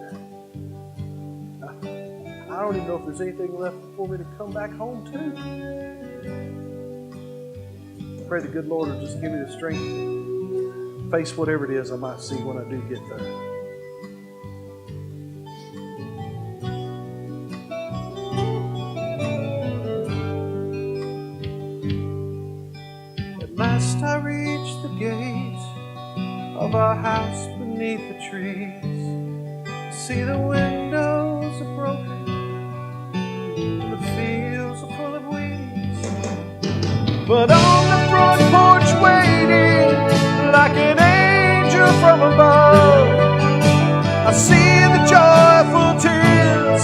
I don't even know if there's anything left for me to come back home to. I pray the good Lord will just give me the strength to face whatever it is I might see when I do get there. At last I reached the gate of our house beneath the trees. See the windows are broken, the fields are full of weeds, but on the front porch waiting like an angel from above, I see the joyful tears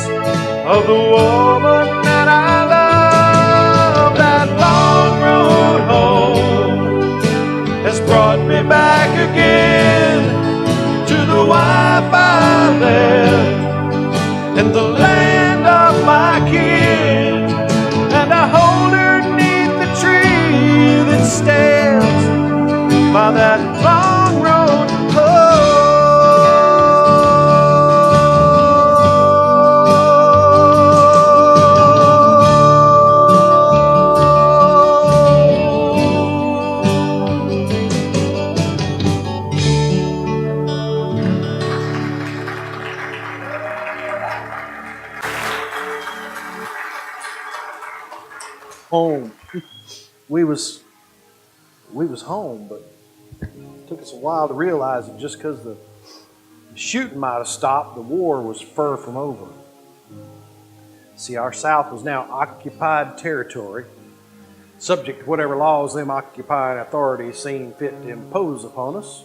of the woman that I love. That long road home has brought me back again to the wife I left and the land of my kin. And I hold her neath the tree that stands by that long road home. Home. We was home, but it took us a while to realize that just because the shooting might have stopped, the war was far from over. See, our South was now occupied territory, subject to whatever laws them occupying authorities seen fit to impose upon us.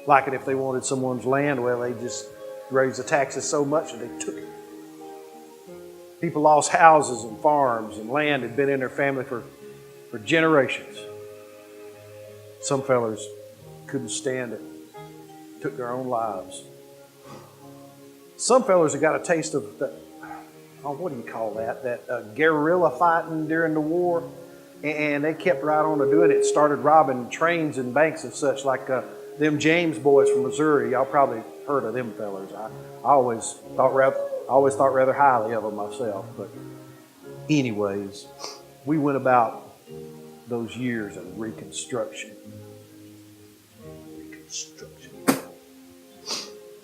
Like it if they wanted someone's land, well, they just raised the taxes so much that they took it. People lost houses and farms, and land had been in their family for generations. Some fellas couldn't stand it, took their own lives. Some fellas have got a taste of that, what do you call that? That guerrilla fighting during the war, and they kept right on to doing it. Started robbing trains and banks and such, like them James boys from Missouri. Y'all probably heard of them fellas. I always thought rather highly of them myself. But anyways, we went about those years of Reconstruction.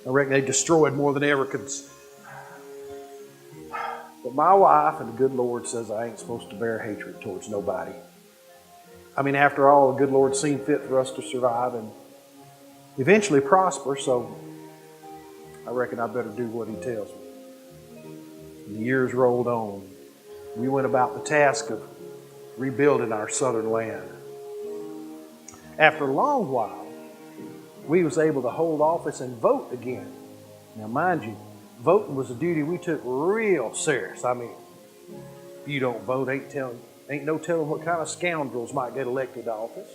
I reckon they destroyed more than they ever could. But my wife and the good Lord says I ain't supposed to bear hatred towards nobody. I mean, after all, the good Lord seen fit for us to survive and eventually prosper, so I reckon I better do what He tells me. The years rolled on. We went about the task of rebuilding our southern land. After a long while, we was able to hold office and vote again. Now, mind you, voting was a duty we took real serious. I mean, if you don't vote, ain't no telling what kind of scoundrels might get elected to office.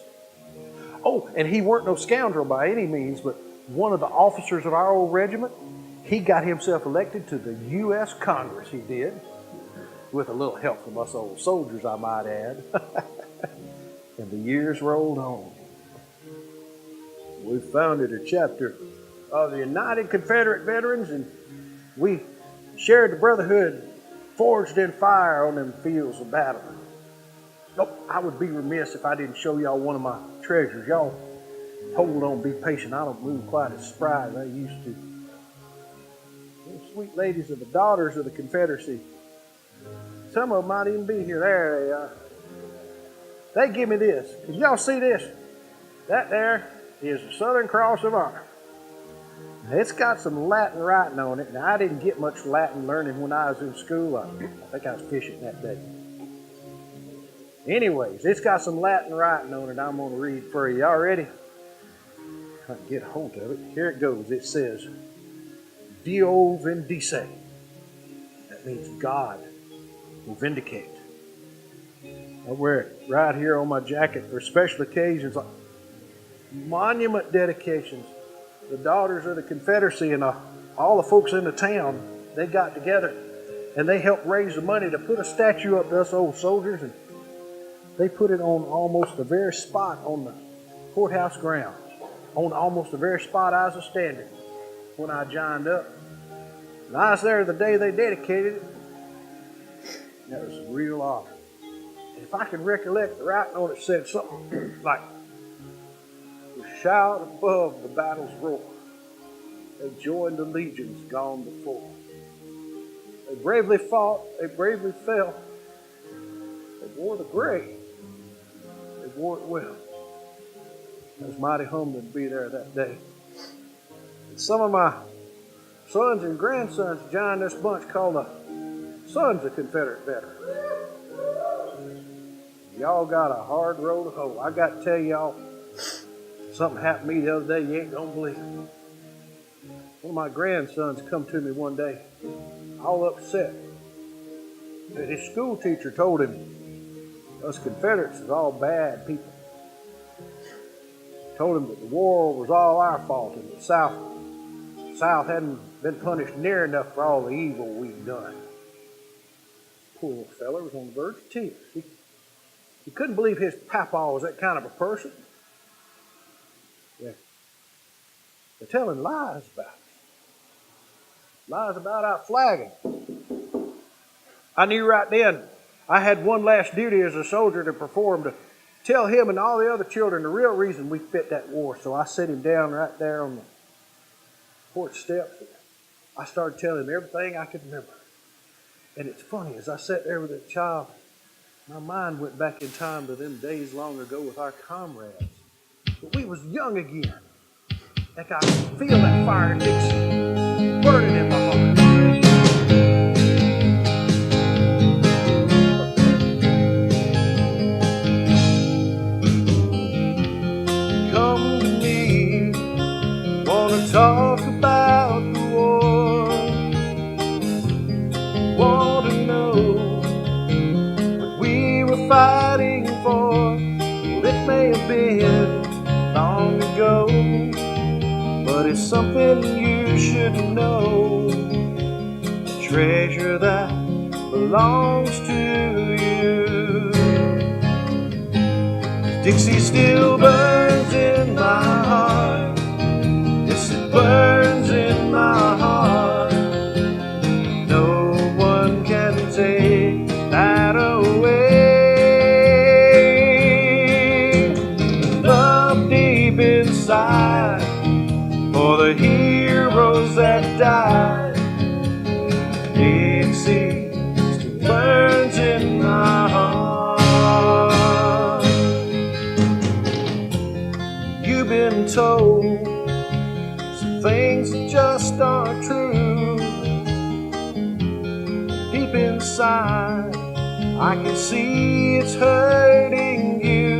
Oh, and he weren't no scoundrel by any means, but one of the officers of our old regiment, he got himself elected to the U.S. Congress, he did, with a little help from us old soldiers, I might add. And the years rolled on. We founded a chapter of the United Confederate Veterans, and we shared the brotherhood forged in fire on them fields of battle. Nope, I would be remiss if I didn't show y'all one of my treasures. Y'all hold on, be patient. I don't move quite as spry as I used to. Those sweet ladies are the daughters of the Confederacy. Some of them might even be here. There they are. They give me this. Can y'all see this? That there is the Southern Cross of Honor. Now, it's got some Latin writing on it. Now, I didn't get much Latin learning when I was in school. I think I was fishing that day. Anyways, it's got some Latin writing on it. I'm going to read for you. Y'all ready? I can get a hold of it. Here it goes. It says, Dio vindice. That means God will vindicate. I wear it right here on my jacket for special occasions, like monument dedications. The daughters of the Confederacy and all the folks in the town, they got together and they helped raise the money to put a statue up to us old soldiers, and they put it on almost the very spot on the courthouse grounds, on almost the very spot I was standing when I joined up. And I was there the day they dedicated it. That was a real honor. And if I can recollect, the writing on it said something like, "The shout above the battle's roar, they joined the legions gone before. They bravely fought, they bravely fell, they wore the gray, they wore it well." It was mighty humbling to be there that day. And some of my sons and grandsons joined this bunch called the Sons of Confederate Veterans. Y'all got a hard road to hoe. I got to tell y'all, something happened to me the other day you ain't gonna believe. One of my grandsons come to me one day, all upset. And his school teacher told him, us Confederates is all bad people. Told him that the war was all our fault and the South hadn't been punished near enough for all the evil we'd done. Poor little fella was on the verge of tears. He couldn't believe his papa was that kind of a person. They're telling lies about us. Lies about our flagging. I knew right then I had one last duty as a soldier to perform, to tell him and all the other children the real reason we fit that war. So I set him down right there on the porch steps. I started telling him everything I could remember. And it's funny, as I sat there with that child, my mind went back in time to them days long ago with our comrades. But we was young again. Like I could feel that fire in Dixie burning in my heart. Come to me, wanna talk about the war. Want to know fighting for. Well, it may have been long ago, but it's something you should know. A treasure that belongs to you. Dixie still burns in my heart. Yes, it burns in my heart. No one can take that away. Love deep inside for the heroes that died. Dixie still burns in my heart. You've been told some things that just aren't true. Deep inside, I can see it's hurting you.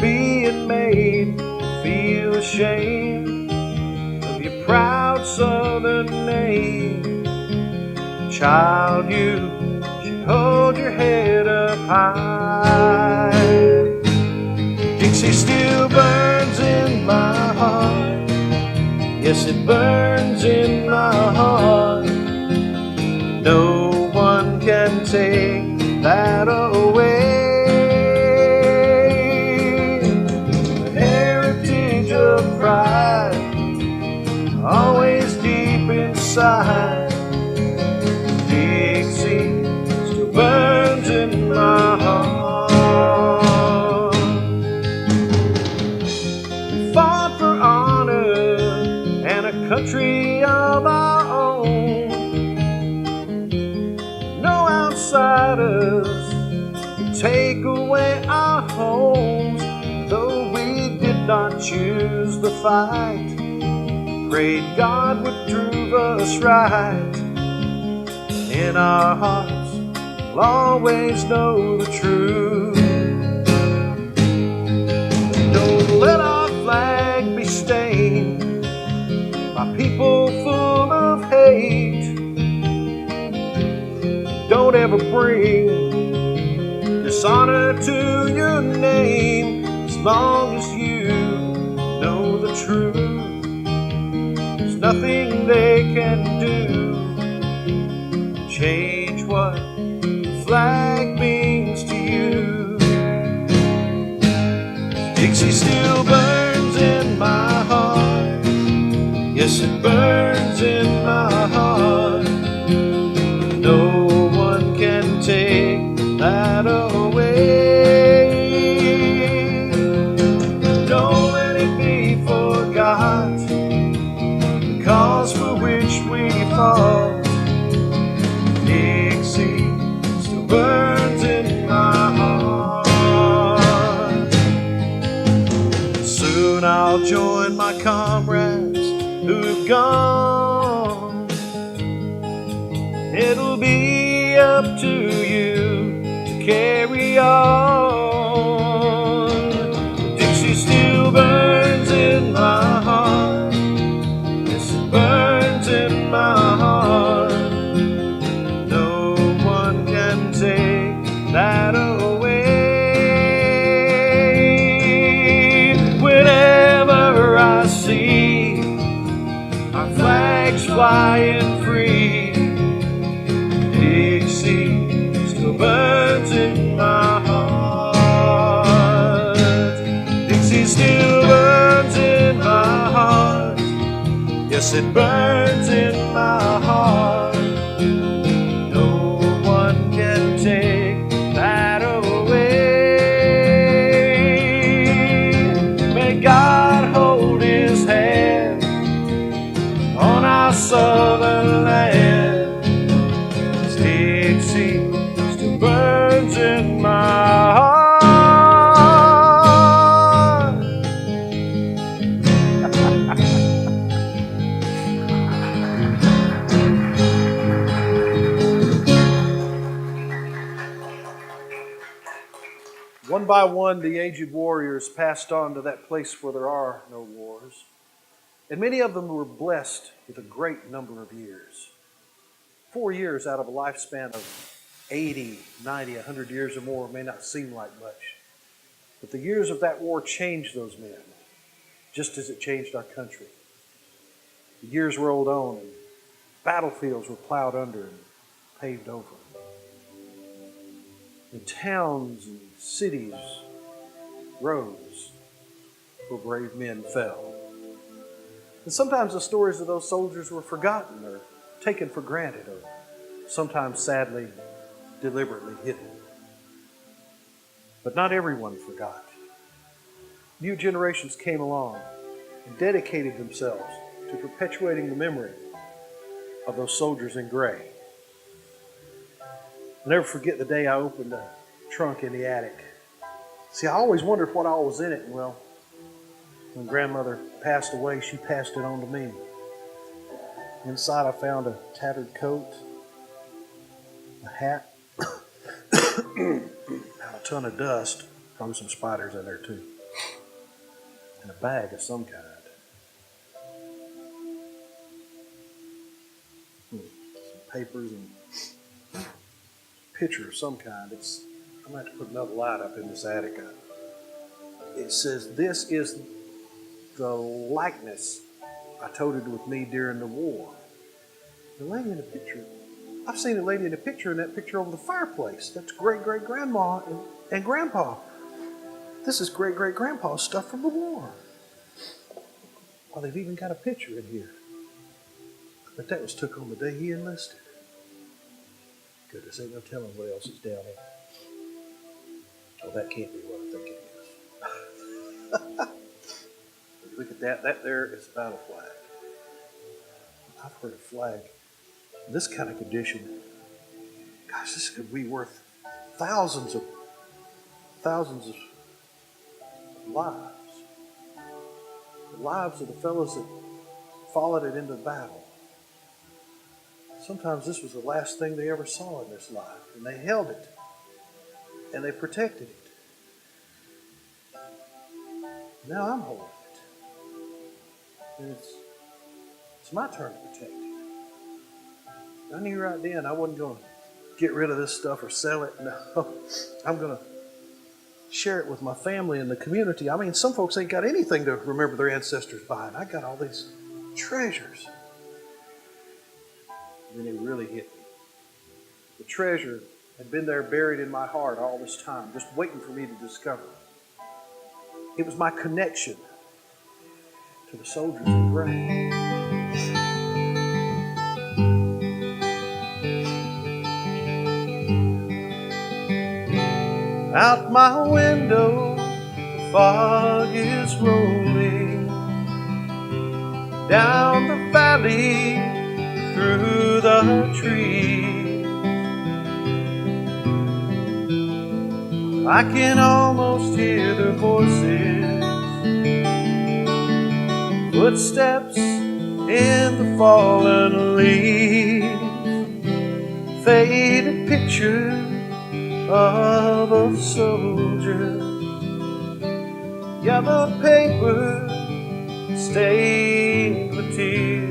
Being made to feel ashamed of your proud southern name. Child, you should hold your head up high. Dixie still burns in my heart. Yes, it burns in my heart. No one can take that away. The heritage of pride, always deep inside. Dixie still burns in my heart. We fought for honor and a country of our own. No outsiders could take away our homes. Though we did not choose the fight, prayed God would prove us right. In our hearts, we'll always know the truth. Don't let our flag be stained by people full of hate. Don't ever bring dishonor to your name. As long as you know the truth, there's nothing they can do to change what the flag means to you. Dixie still burns in my heart. Yes, it burns in my heart. No one can take that away. Don't let it be forgot, the cause for which we fought. Dixie still burns in my heart. Soon I'll join my comrades who've gone. It'll be up to you to carry on. Dixie still burns in my heart. Yes, it burns in my heart. No one can take that away. Whenever I see our flags flying free, Dixie still burns in my heart. Dixie still burns in my heart. Yes, it burns in my heart. No one can take that away. May God hold his hand on our southern land. Dixie still burns in my heart. One by one, the aged warriors passed on to that place where there are no wars, and many of them were blessed with a great number of years. 4 years out of a lifespan of 80, 90, 100 years or more may not seem like much. But the years of that war changed those men, just as it changed our country. The years rolled on and battlefields were plowed under and paved over. And towns and cities rose where brave men fell. And sometimes the stories of those soldiers were forgotten or taken for granted, or sometimes sadly, deliberately hidden. But not everyone forgot. New generations came along and dedicated themselves to perpetuating the memory of those soldiers in gray. I'll never forget the day I opened a trunk in the attic. See, I always wondered what all was in it, and well, when grandmother passed away, she passed it on to me. Inside I found a tattered coat, a hat, and a ton of dust, probably some spiders in there too, and a bag of some kind. Some papers and a picture of some kind. I'm going to have to put another light up in this attic. It says, "This is the likeness I toted with me during the war." The lady in the picture, I've seen a lady in the picture, in that picture over the fireplace. That's great-great-grandma and grandpa. This is great-great-grandpa's stuff from the war. Well, they've even got a picture in here. But that was took on the day he enlisted. Goodness, ain't no telling what else is down here. Oh, that can't be what I think it is. Look at that. That there is a battle flag. I've heard a flag in this kind of condition. Gosh, this could be worth thousands of lives. The lives of the fellows that followed it into battle. Sometimes this was the last thing they ever saw in this life, and they held it, and they protected it. Now I'm holding it, and it's my turn to protect it. I knew right then I wasn't going to get rid of this stuff or sell it. No, I'm going to share it with my family and the community. I mean, some folks ain't got anything to remember their ancestors by, and I got all these treasures. And then it really hit me. The treasure had been there buried in my heart all this time, just waiting for me to discover. It was my connection to the soldiers in gray. Out my window, the fog is rolling down the valley, through the trees. I can almost hear their voices, footsteps in the fallen leaves, faded picture of a soldier, yellow paper stained with tears.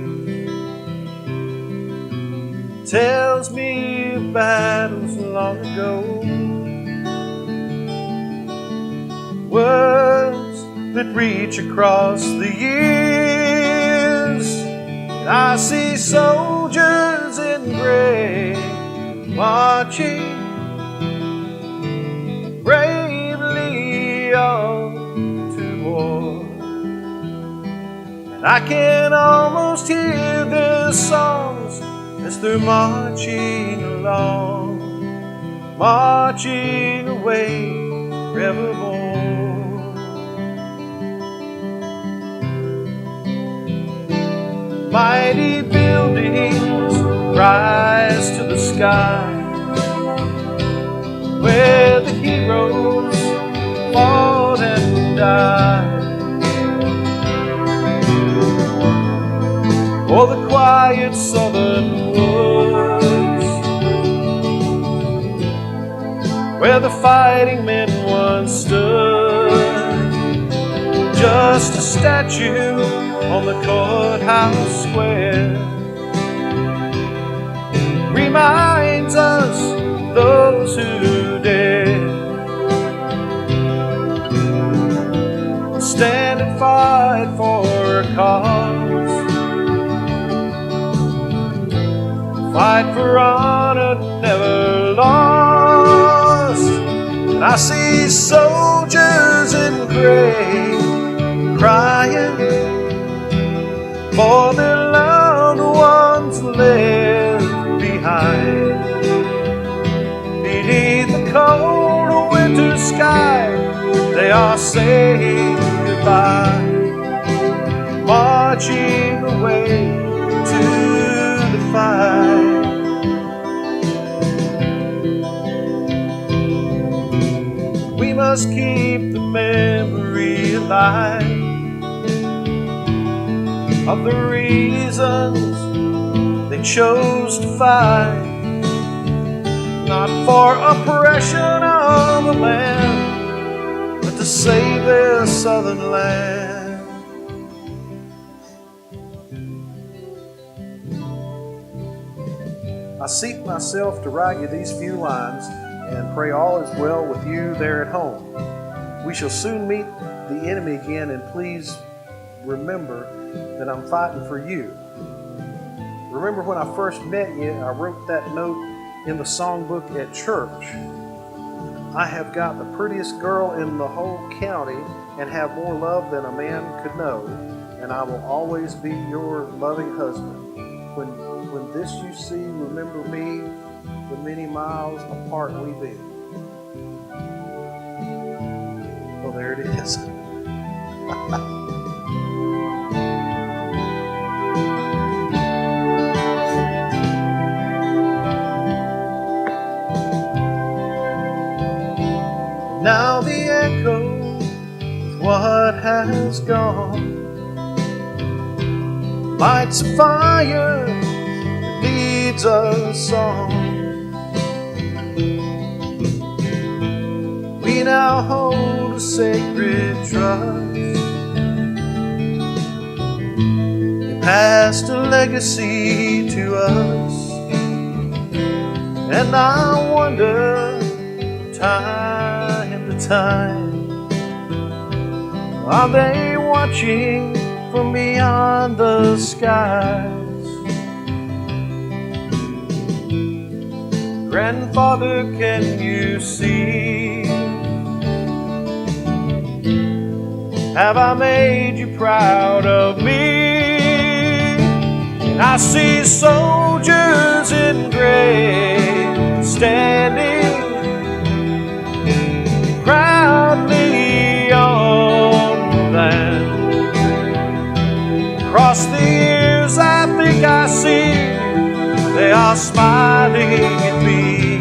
Tells me of battles long ago, words that reach across the years. And I see soldiers in gray marching bravely on to war. And I can almost hear their songs as they're marching along, marching away forevermore. Mighty buildings rise to the sky, where the heroes fought and died. Or the quiet southern woods, where the fighting men once stood. Just a statue on the courthouse square reminds us those who dare stand and fight for a cause, fight for honor never lost. And I see soldiers in gray crying for their loved ones left behind. Beneath the cold winter sky, they are saying goodbye, marching away to the fight. We must keep the memory alive of the reasons they chose to fight, not for oppression of a man, but to save their southern land. I seek myself to write you these few lines and pray all is well with you there at home. We shall soon meet the enemy again, and please remember that I'm fighting for you. Remember when I first met you, I wrote that note in the songbook at church. I have got the prettiest girl in the whole county and have more love than a man could know, and I will always be your loving husband. When this you see, remember me, the many miles apart we be. Well, there it is. Now the echo of what has gone lights a fire that leads a song. We now hold a sacred trust. You passed a legacy to us, and I wonder time to time, are they watching from beyond the skies? Grandfather, can you see? Have I made you proud of me? I see soldiers in gray standing proudly on the land. Across the years I think I see they are smiling at me,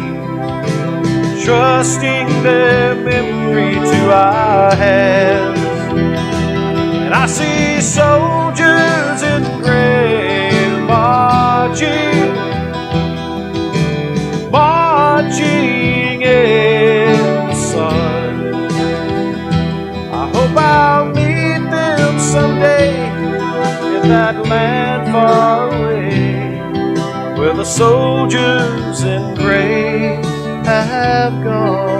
trusting their memory to our hands. And I see soldiers in gray marching in the sun. I hope I'll meet them someday in that land far away, where the soldiers in gray have gone.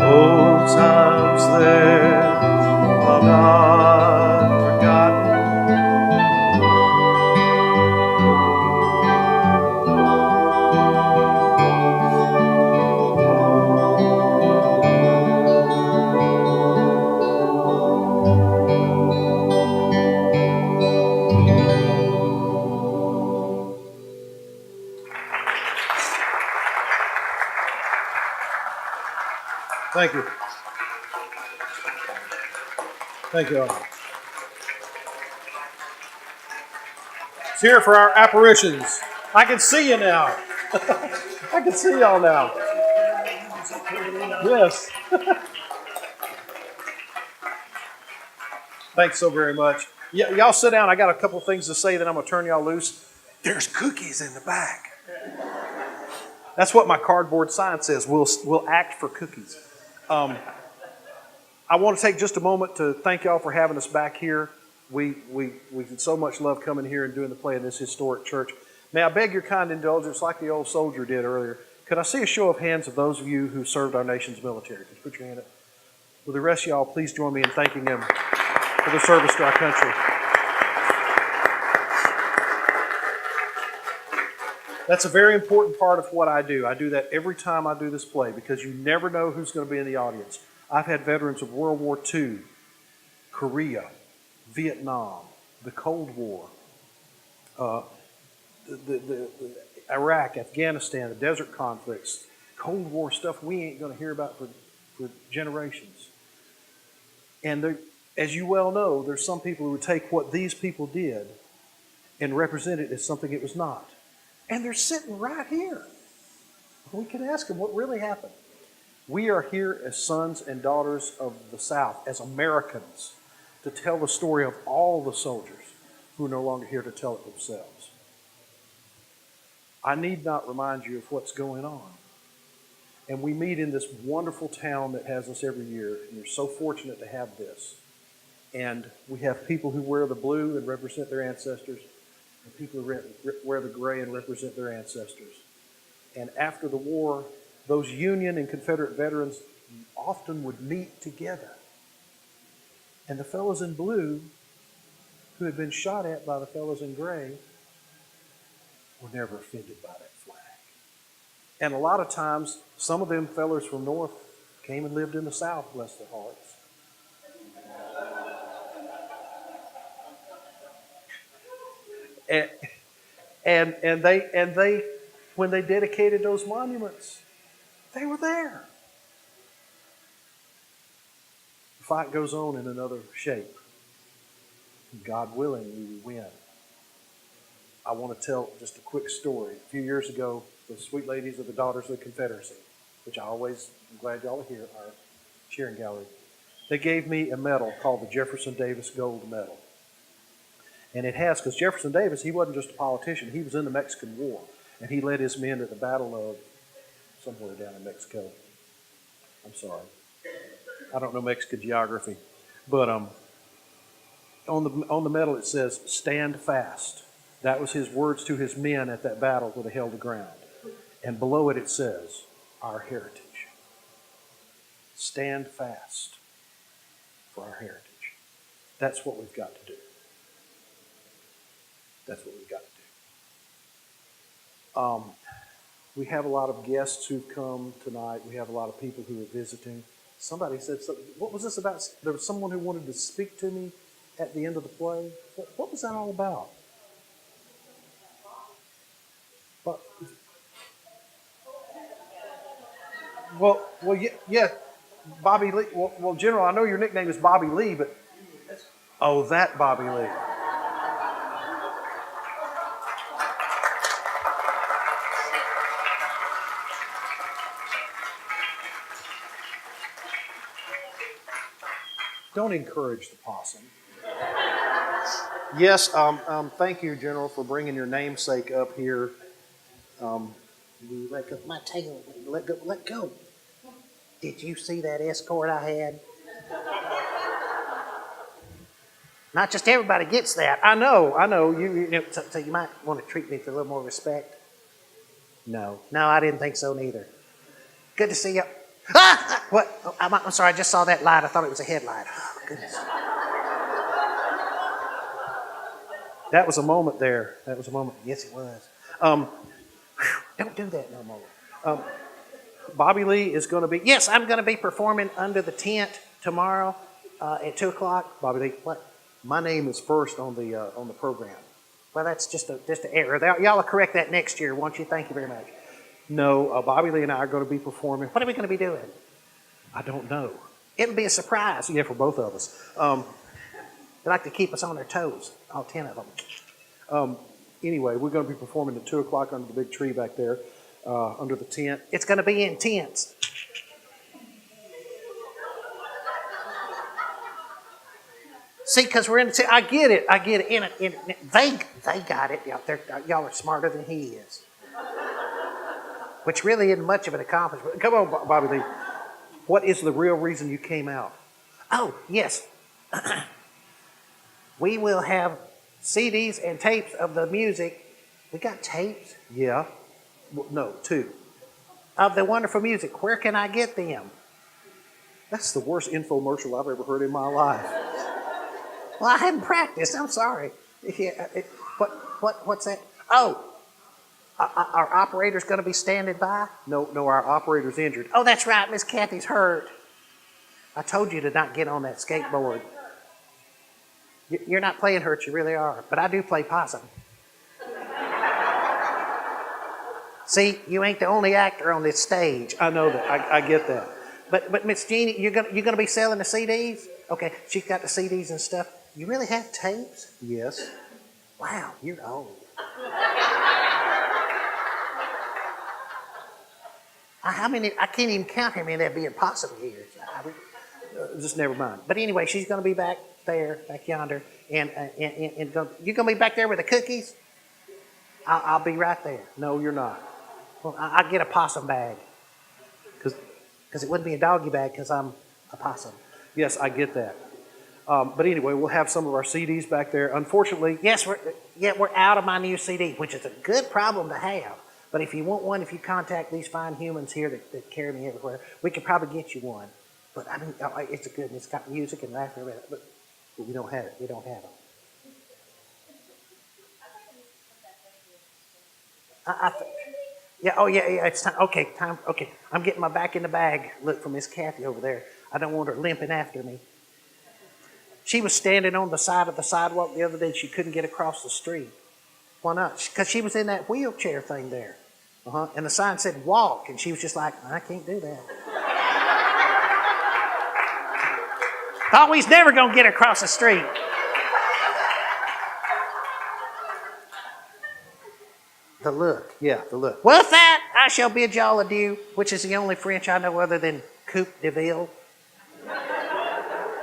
Old times there are not forgotten. Thank you. Thank you all. Let's hear it for our apparitions. I can see you now. I can see y'all now. Yes. Thanks so very much. Yeah, y'all sit down. I got a couple things to say, then I'm going to turn y'all loose. There's cookies in the back. That's what my cardboard sign says. We'll act for cookies. I want to take just a moment to thank y'all for having us back here. We so much love coming here and doing the play in this historic church. May I beg your kind indulgence, like the old soldier did earlier. Could I see a show of hands of those of you who served our nation's military? Could you put your hand up? Will the rest of y'all please join me in thanking them for their service to our country? That's a very important part of what I do. I do that every time I do this play because you never know who's going to be in the audience. I've had veterans of World War II, Korea, Vietnam, the Cold War, the Iraq, Afghanistan, the desert conflicts, Cold War stuff we ain't going to hear about for generations. And there, as you well know, there's some people who would take what these people did and represent it as something it was not. And they're sitting right here. We can ask them what really happened. We are here as sons and daughters of the South, as Americans, to tell the story of all the soldiers who are no longer here to tell it themselves. I need not remind you of what's going on. And we meet in this wonderful town that has us every year, and we're so fortunate to have this. And we have people who wear the blue and represent their ancestors, and people who wear the gray and represent their ancestors. And after the war, those Union and Confederate veterans often would meet together. And the fellows in blue, who had been shot at by the fellows in gray, were never offended by that flag. And a lot of times, some of them fellas from North came and lived in the South, bless their hearts. And they, when they dedicated those monuments, they were there. The fight goes on in another shape. God willing, we will win. I want to tell just a quick story. A few years ago, the sweet ladies of the Daughters of the Confederacy, which I always am glad y'all are here, our cheering gallery, they gave me a medal called the Jefferson Davis Gold Medal. And it has, because Jefferson Davis, he wasn't just a politician, he was in the Mexican War. And he led his men at the Battle of somewhere down in Mexico. I'm sorry. I don't know Mexican geography. But on the medal it says, "Stand fast." That was his words to his men at that battle where they held the ground. And below it says, "Our heritage." Stand fast for our heritage. That's what we've got to do. That's what we've got to do. We have a lot of guests who've come tonight. We have a lot of people who are visiting. Somebody said something. What was this about? There was someone who wanted to speak to me at the end of the play. What was that all about? Well, yeah, Bobby Lee. Well, General, I know your nickname is Bobby Lee, but that Bobby Lee. Don't encourage the possum. Yes, thank you, General, for bringing your namesake up here. Let go my tail. Let go. Did you see that escort I had? Not just everybody gets that. I know. So you might want to treat me with a little more respect. No, I didn't think so neither. Good to see you. Ah! What? Oh, I'm sorry, I just saw that light. I thought it was a headlight. Oh, goodness. That was a moment there. Yes, it was. Don't do that no more. Bobby Lee is going to be. Yes, I'm going to be performing under the tent tomorrow at 2 o'clock. Bobby Lee, What? my name is first on the program. Well, that's just an error. Y'all will correct that next year, won't you? Thank you very much. No, Bobby Lee and I are going to be performing. What are we going to be doing? I don't know. It'll be a surprise. Yeah, for both of us. They like to keep us on our toes, all 10 of them. Anyway, we're going to be performing at 2 o'clock under the big tree back there, under the tent. It's going to be intense. See, because we're in. See, I get it. They got it. Y'all are smarter than he is. Which really isn't much of an accomplishment. Come on, Bobby Lee. What is the real reason you came out? Oh, yes. We will have CDs and tapes of the music. We got tapes Yeah. Well, no, 2. of the wonderful music. Where can I get them? That's the worst infomercial I've ever heard in my life. Well, I hadn't practiced. I'm sorry. What's that? Oh, our operator's going to be standing by? No, our operator's injured. Oh, that's right. Miss Kathy's hurt. I told you to not get on that skateboard. You're not playing hurt, you really are. But I do play possum. See, you ain't the only actor on this stage. I know that. I get that. But Miss Jeannie, you're gonna be selling the CDs? Okay, she's got the CDs and stuff. You really have tapes? Yes. Wow, you're old. How many? I can't even count how many there'd be in possum years. Just never mind. But anyway, she's gonna be back there, back yonder, and you're gonna be back there with the cookies. I'll be right there. No, you're not. Well, I'll get a possum bag. Because it wouldn't be a doggy bag because I'm a possum. Yes, I get that. But anyway, we'll have some of our CDs back there. Unfortunately, Yes, we're out of my new CD, which is a good problem to have. But if you want one, if you contact these fine humans here that carry me everywhere, we could probably get you one. But I mean, it's a good one. It's got music and laughter, but we don't have it. We don't have them. It's time. Okay, time. Okay, I'm getting my back in the bag. Look for Miss Kathy over there. I don't want her limping after me. She was standing on the side of the sidewalk the other day. She couldn't get across the street. Why not? Because she was in that wheelchair thing there. And the sign said walk, and she was just like, I can't do that. Thought we was never going to get across the street. The look. yeah, the look. Well, with that, I shall bid y'all adieu, which is the only French I know other than coupe de ville.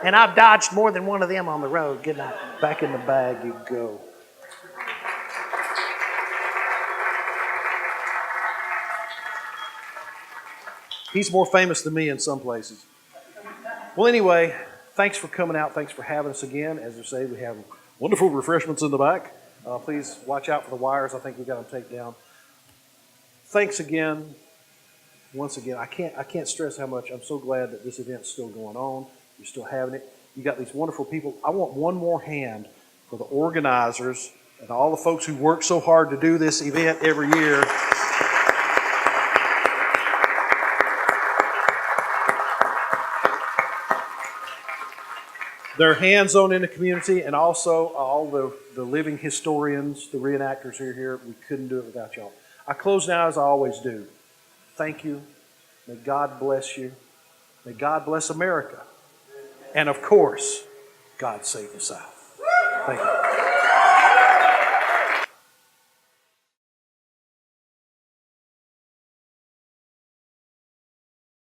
And I've dodged more than one of them on the road. Good night. Back in the bag you go. He's more famous than me in some places. Well, anyway, thanks for coming out. Thanks for having us again. As I say, we have wonderful refreshments in the back. Please watch out for the wires. I think we got them taken down. Thanks again. Once again, I can't stress how much I'm so glad that this event's still going on. You're still having it. You got these wonderful people. I want one more hand for the organizers and all the folks who work so hard to do this event every year. They're hands-on in the community, and also all the living historians, the reenactors who are here. We couldn't do it without y'all. I close now as I always do. Thank you. May God bless you. May God bless America. And of course, God save the South. Thank you.